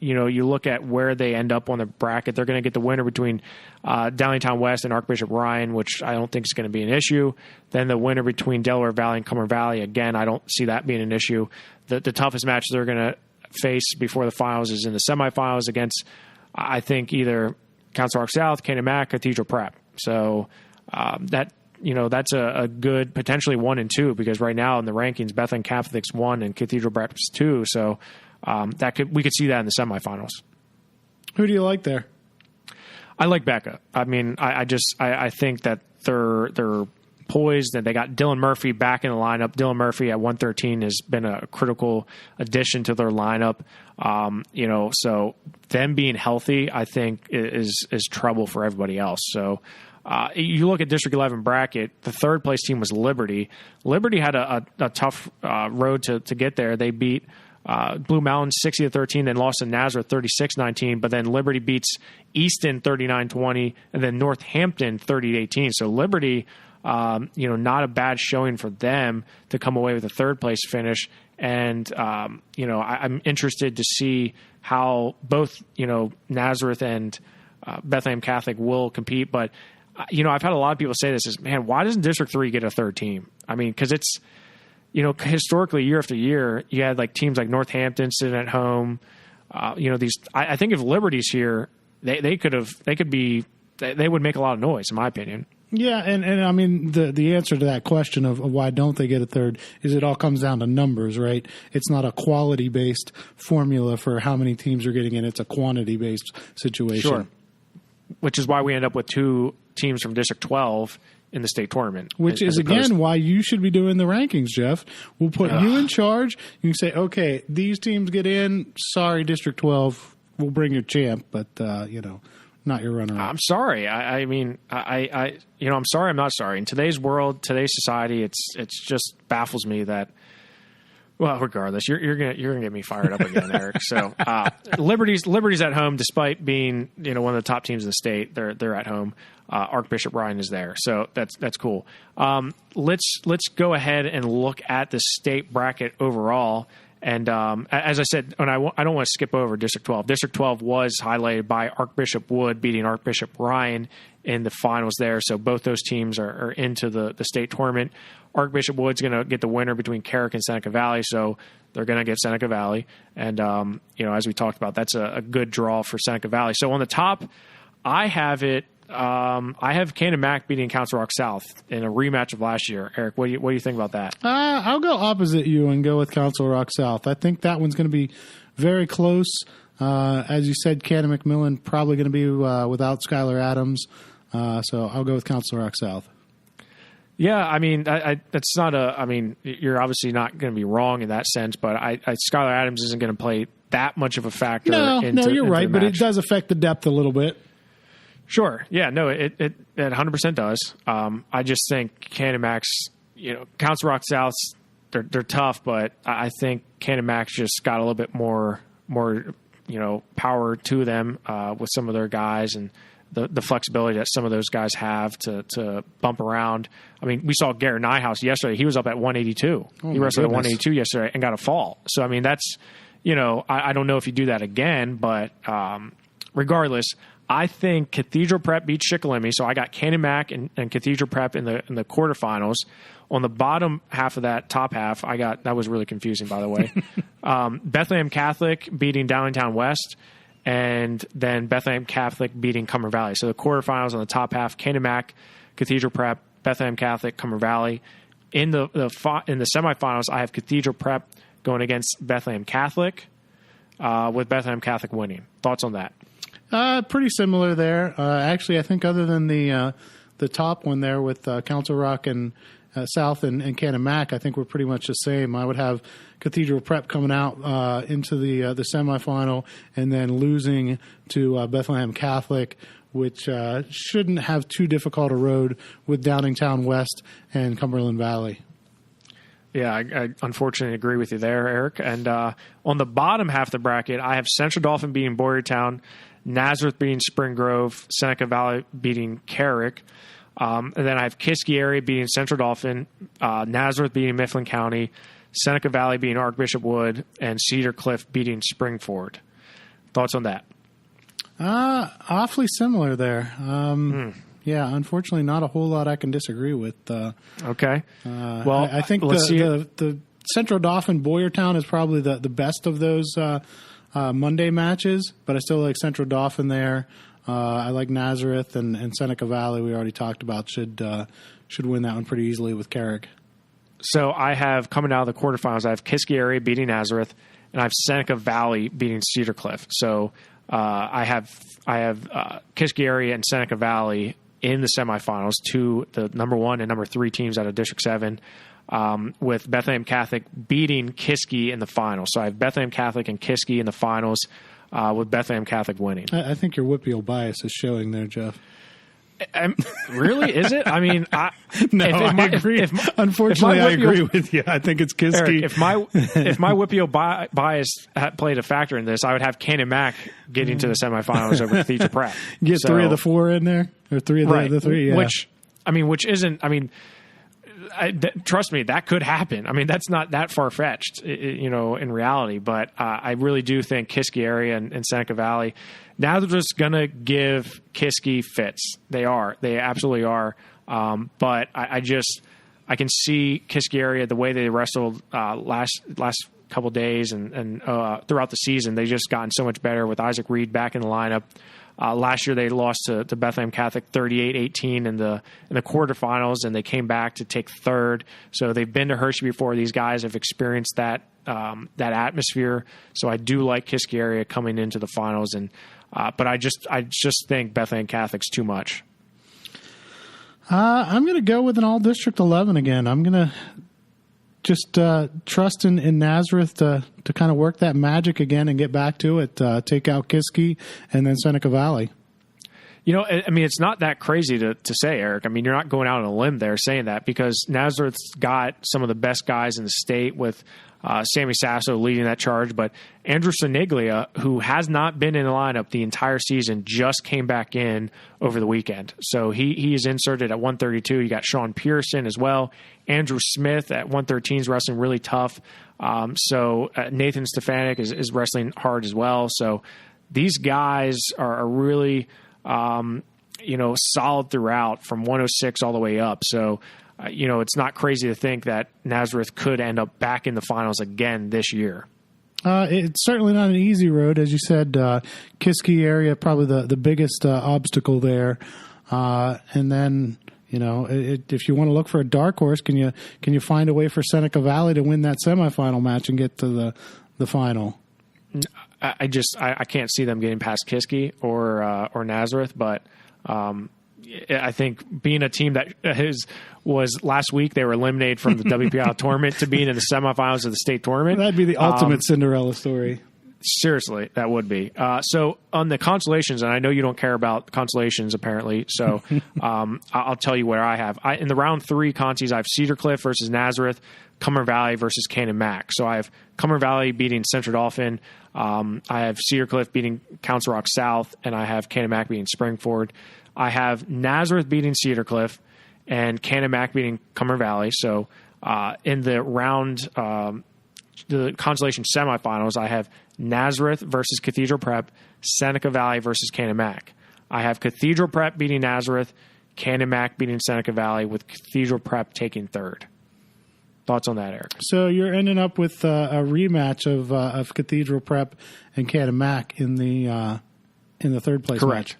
S3: You look at where they end up on the bracket. They're going to get the winner between Downingtown West and Archbishop Ryan, which I don't think is going to be an issue. Then the winner between Delaware Valley and Cumberland Valley. Again, I don't see that being an issue. The toughest match they're going to face before the finals is in the semifinals against, I think, either Council Rock South, Cannon Mac, Cathedral Prep. So that's a good potentially 1 and 2, because right now in the rankings, Bethlehem Catholic's 1 and Cathedral Prep's 2. So we could see that in the semifinals.
S4: Who do you like there?
S3: I like Becca. I mean, I think that they're poised, and they got Dylan Murphy back in the lineup. Dylan Murphy at 113 has been a critical addition to their lineup. So them being healthy, I think, is trouble for everybody else. So you look at District 11 bracket, the third place team was Liberty. Liberty had a tough road to get there. They beat Blue Mountain 60-13, then lost to Nazareth 36-19, but then Liberty beats Easton 39-20, and then Northampton 30-18. So Liberty, not a bad showing for them to come away with a third place finish. And, I'm interested to see how both, Nazareth and Bethlehem Catholic will compete. But, I've had a lot of people say this is, man, why doesn't District 3 get a third team? I mean, because it's, historically, year after year, you had like teams like Northampton sitting at home. I think if Liberty's here, they would make a lot of noise, in my opinion.
S4: Yeah, and I mean, the answer to that question of why don't they get a third is it all comes down to numbers, right? It's not a quality-based formula for how many teams are getting in. It's a quantity-based situation.
S3: Sure. Which is why we end up with 2 teams from District 12 in the state tournament.
S4: Which is, again, why you should be doing the rankings, Jeff. We'll put you in charge. You can say, okay, these teams get in. Sorry, District 12, we'll bring your champ, but, not your runner-up.
S3: I'm sorry. I'm sorry. I'm not sorry. In today's world, today's society, it's just baffles me that. Well, regardless, you're gonna get me fired up again, Eric. So Liberty's at home, despite being one of the top teams in the state. They're at home. Archbishop Ryan is there, so that's cool. Let's go ahead and look at the state bracket overall. And as I said, and I don't want to skip over District 12. District 12 was highlighted by Archbishop Wood beating Archbishop Ryan in the finals there. So both those teams are into the state tournament. Archbishop Wood's going to get the winner between Carrick and Seneca Valley, so they're going to get Seneca Valley. And, as we talked about, that's a good draw for Seneca Valley. So on the top, I have Cannon Mac beating Council Rock South in a rematch of last year. Eric, what do you think about that?
S4: I'll go opposite you and go with Council Rock South. I think that one's going to be very close. As you said, Cannon McMillan probably going to be without Skylar Adams. So I'll go with Council Rock South.
S3: Yeah, I mean, that's not you're obviously not going to be wrong in that sense, but Skylar Adams isn't going to play that much of a factor.
S4: No, you're right, but it does affect the depth a little bit.
S3: Sure. Yeah, no, it 100% does. I just think Cannon Mac's, Council Rock South, they're tough, but I think Cannon Mac's just got a little bit more power to them with some of their guys and the flexibility that some of those guys have to bump around. I mean, we saw Garrett Nyhouse yesterday. He was up at 182. He wrestled at 182 yesterday and got a fall. So, I mean, that's, I don't know if you do that again, but regardless, I think Cathedral Prep beats Shikellamy. So I got Cannon Mac and Cathedral Prep in the quarterfinals. On the bottom half of that top half, that was really confusing, by the way. Bethlehem Catholic beating Downingtown West, and then Bethlehem Catholic beating Cumber Valley. So the quarterfinals on the top half: Cannon Mac, Cathedral Prep, Bethlehem Catholic, Cumber Valley. In the semifinals, I have Cathedral Prep going against Bethlehem Catholic, with Bethlehem Catholic winning. Thoughts on that?
S4: Pretty similar there. Actually, I think other than the top one there with Council Rock and South and Cannon Mac, I think we're pretty much the same. I would have Cathedral Prep coming out into the semifinal and then losing to Bethlehem Catholic, which shouldn't have too difficult a road with Downingtown West and Cumberland Valley.
S3: Yeah, I unfortunately agree with you there, Eric. And on the bottom half of the bracket, I have Central Dauphin beating Boyertown, Nazareth beating Spring Grove, Seneca Valley beating Carrick. And then I have Kiski area beating Central Dauphin, Nazareth beating Mifflin County, Seneca Valley beating Archbishop Wood, and Cedar Cliff beating Springford. Thoughts on that?
S4: Awfully similar there. Yeah, unfortunately, not a whole lot I can disagree with.
S3: Okay. Well,
S4: I think the Central Dauphin Boyertown is probably the best of those Monday matches, but I still like Central Dauphin there. I like Nazareth and Seneca Valley. We already talked about should win that one pretty easily with Carrick.
S3: So I have coming out of the quarterfinals. I have Kiski area beating Nazareth, and I have Seneca Valley beating Cedar Cliff. So I have Kiski area and Seneca Valley in the semifinals, the number 1 and number 3 teams out of District 7, with Bethlehem Catholic beating Kiski in the finals. So I have Bethlehem Catholic and Kiski in the finals, with Bethlehem Catholic winning.
S4: I think your whippeal bias is showing there, Jeff.
S3: Really? Is it? I mean, I
S4: agree. Unfortunately, I agree with you. I think it's Kiski.
S3: Eric, if my whippeal bias had played a factor in this, I would have Cannon Mac getting to the semifinals over Cathedral Prep.
S4: You get 3 of the 4 in there, or 3 of the 3. Yeah.
S3: Which isn't. I mean, trust me, that could happen. I mean, that's not that far fetched, in reality. But I really do think Kiski area and Seneca Valley. Now they're just going to give Kiski fits. They are. They absolutely are. But I can see Kiski area, the way they wrestled last couple days and throughout the season. They just gotten so much better with Isaac Reed back in the lineup. Last year they lost to Bethlehem Catholic 38-18 in the quarterfinals, and they came back to take third. So they've been to Hershey before. These guys have experienced that atmosphere. So I do like Kiski area coming into the finals, but I just think Bethlehem Catholic's too much.
S4: I'm going to go with an all District 11 again. I'm going to just trust in Nazareth to kind of work that magic again and get back to it. Take out Kiski and then Seneca Valley.
S3: I mean, it's not that crazy to say, Eric. I mean, you're not going out on a limb there saying that, because Nazareth's got some of the best guys in the state, with Sammy Sasso leading that charge. But Andrew Siniglia, who has not been in the lineup the entire season, just came back in over the weekend. So he is inserted at 132. You got Sean Pearson as well. Andrew Smith at 113 is wrestling really tough. So Nathan Stefanik is wrestling hard as well. So these guys are really solid throughout, from 106 all the way up. So, it's not crazy to think that Nazareth could end up back in the finals again this year.
S4: It's certainly not an easy road. As you said, Kiski area, probably the biggest obstacle there. And then, if you want to look for a dark horse, can you find a way for Seneca Valley to win that semifinal match and get to the final?
S3: I can't see them getting past Kiski or Nazareth, but I think being a team that was last week, they were eliminated from the WPIAA tournament to being in the semifinals of the state tournament.
S4: That'd be the ultimate Cinderella story.
S3: Seriously, that would be. So on the consolations, and I know you don't care about consolations apparently, so I'll tell you where I have. In the round 3 conties, I have Cedar Cliff versus Nazareth, Cumber Valley versus Cannon Mac. So I have Cumber Valley beating Central Dauphin. I have Cedar Cliff beating Council Rock South, and I have Cannon Mac beating Springford. I have Nazareth beating Cedar Cliff and Cannon Mac beating Cumber Valley. So in the round, the consolation semifinals, I have Nazareth versus Cathedral Prep, Seneca Valley versus Cannon Mac. I have Cathedral Prep beating Nazareth, Cannon Mac beating Seneca Valley, with Cathedral Prep taking third. Thoughts on that, Eric? So
S4: you're ending up with a rematch of Cathedral Prep and Cannon Mac in the third place match.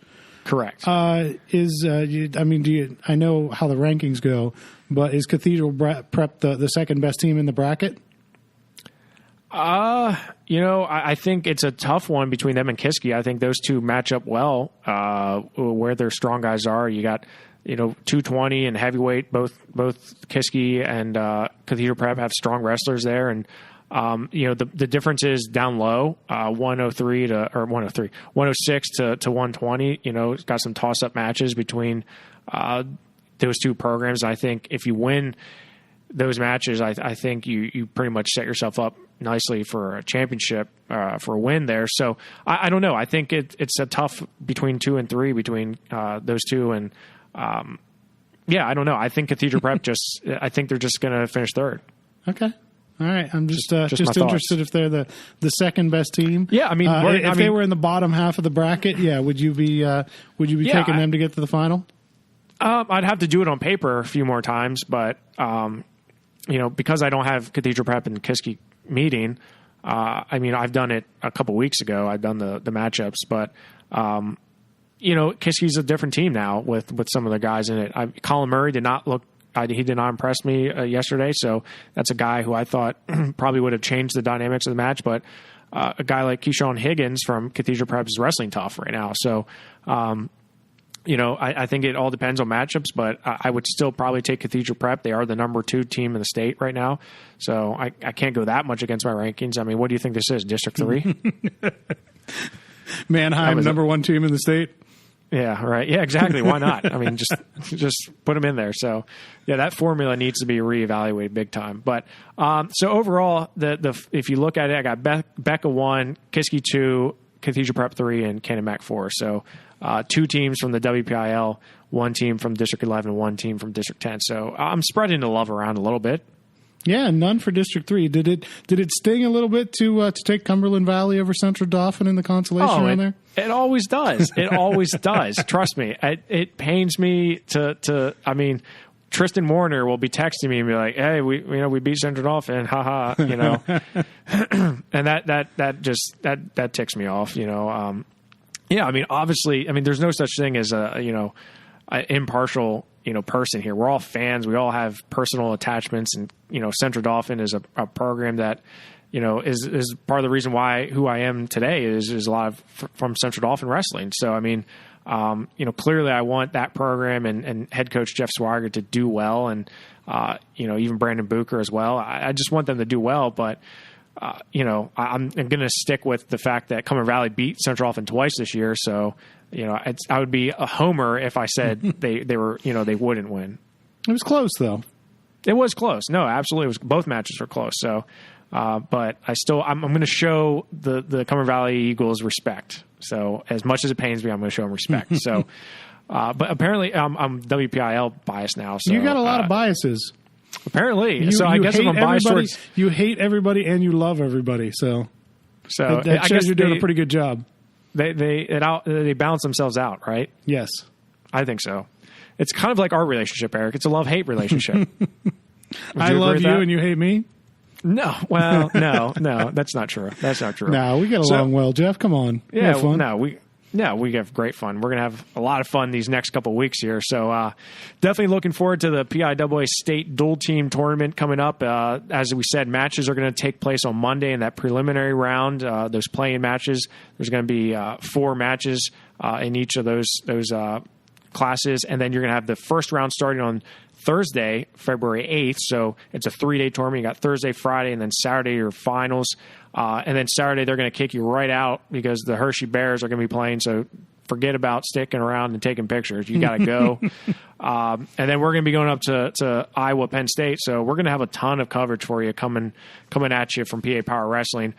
S3: Correct.
S4: I know how the rankings go, but is Cathedral Prep the second best team in the bracket?
S3: I think it's a tough one between them and Kiski. I think those two match up well, where their strong guys are. You got, 220 and heavyweight, both Kiski and Cathedral Prep have strong wrestlers there. And, the difference is down low, 106 to 120. It's got some toss-up matches between those two programs. I think if you win those matches, I think you pretty much set yourself up nicely for a championship, for a win there. So I don't know. I think it's a tough between 2 and 3 between those two. And I don't know. I think Cathedral Prep I think they're just going to finish third.
S4: Okay. All right, I'm just interested if they're the second best team.
S3: Yeah,
S4: if they were in the bottom half of the bracket, would you be taking them to get to the final?
S3: I'd have to do it on paper a few more times, but because I don't have Cathedral Prep and Kiski meeting, I've done it a couple weeks ago. I've done the matchups, but Kiski's a different team now with some of the guys in it. Colin Murray did not look. He did not impress me yesterday, so that's a guy who I thought probably would have changed the dynamics of the match. But a guy like Keyshawn Higgins from Cathedral Prep is wrestling tough right now. So, I think it all depends on matchups, but I would still probably take Cathedral Prep. They are the number 2 team in the state right now. So I can't go that much against my rankings. I mean, what do you think this is, District 3?
S4: Manheim, number 1 team in the state.
S3: Yeah, right. Yeah, exactly. Why not? I mean, just put them in there. So, yeah, that formula needs to be reevaluated big time. But so overall, if you look at it, I got Becca 1, Kiski 2, Cathedral Prep 3, and Cannon Mac 4. So 2 teams from the WPIL, 1 team from District 11, 1 team from District 10. So I'm spreading the love around a little bit.
S4: Yeah, none for District 3. Did it sting a little bit to take Cumberland Valley over Central Dauphin in the consolation round there?
S3: It always does. It always does. Trust me. It pains me to. I mean, Tristan Warner will be texting me and be like, "Hey, we beat Central Dauphin, haha," and that ticks me off. Yeah, I mean, obviously, there's no such thing as an impartial person here. We're all fans. We all have personal attachments, and Central Dauphin is a program that is part of the reason who I am today is a lot of from Central Dauphin wrestling. So I mean, clearly I want that program and head coach Jeff Swigert to do well, and even Brandon Bucher as well. I just want them to do well, but I'm going to stick with the fact that Cumberland Valley beat Central Dauphin twice this year. So I would be a homer if I said they wouldn't win.
S4: It was close though.
S3: It was close. No, absolutely. It was, both matches were close. So, but I'm going to show the Cumberland Valley Eagles respect. So as much as it pains me, I'm going to show them respect. So, but apparently I'm WPIL biased now. So
S4: you got a lot of biases.
S3: Apparently. So I guess if I'm biased towards,
S4: you hate everybody and you love everybody. So that shows you're doing a pretty good job.
S3: They balance themselves out, right?
S4: Yes.
S3: I think so. It's kind of like our relationship, Eric. It's a love-hate relationship.
S4: I love you and you hate me?
S3: No. Well, no, that's not true. That's not true.
S4: No, we get along well, Jeff. Come on.
S3: Yeah, fun. We have great fun. We're going to have a lot of fun these next couple of weeks here. So definitely looking forward to the PIAA State Dual Team Tournament coming up. As we said, matches are going to take place on Monday in that preliminary round. Those play-in matches, there's going to be 4 matches in each of those classes. And then you're going to have the first round starting on Thursday, February 8th. So it's a 3-day tournament. You got Thursday, Friday, and then Saturday your finals. And then Saturday they're going to kick you right out because the Hershey Bears are going to be playing. So forget about sticking around and taking pictures. You got to go. And then we're going to be going up to Iowa, Penn State. So we're going to have a ton of coverage for you coming at you from PA Power Wrestling.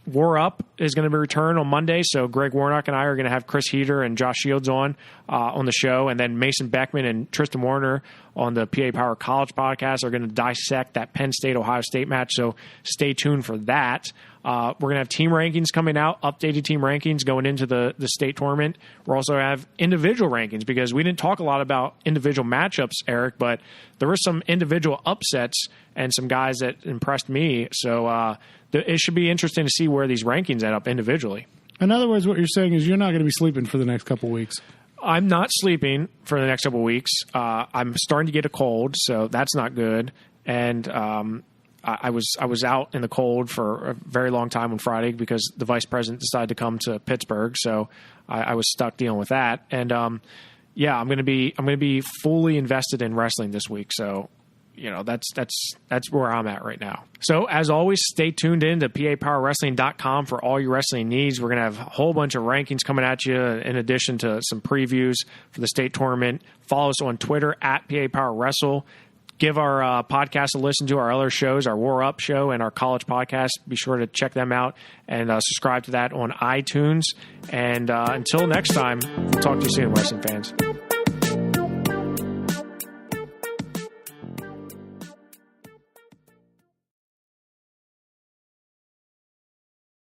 S3: War Up is going to be returned on Monday, so Greg Warnock and I are going to have Chris Heater and Josh Shields on the show, and then Mason Beckman and Tristan Warner on the PA Power College podcast are going to dissect that Penn State-Ohio State match, so stay tuned for that. We're going to have team rankings coming out, updated team rankings going into the state tournament. We'll also have individual rankings because we didn't talk a lot about individual matchups, Eric, but there were some individual upsets and some guys that impressed me, so it should be interesting to see where these rankings end up individually.
S4: In other words, what you're saying is you're not going to be sleeping for the next couple of weeks.
S3: I'm not sleeping for the next couple of weeks. I'm starting to get a cold, so that's not good. And I was out in the cold for a very long time on Friday because the vice president decided to come to Pittsburgh, so I was stuck dealing with that. And I'm going to be fully invested in wrestling this week. So that's where I'm at right now. So as always, stay tuned in to PAPowerWrestling.com for all your wrestling needs. We're going to have a whole bunch of rankings coming at you in addition to some previews for the state tournament. Follow us on Twitter at PAPowerWrestle. Give our podcast a listen to, our other shows, our War Up show and our college podcast. Be sure to check them out and subscribe to that on iTunes. And until next time, we'll talk to you soon, wrestling fans.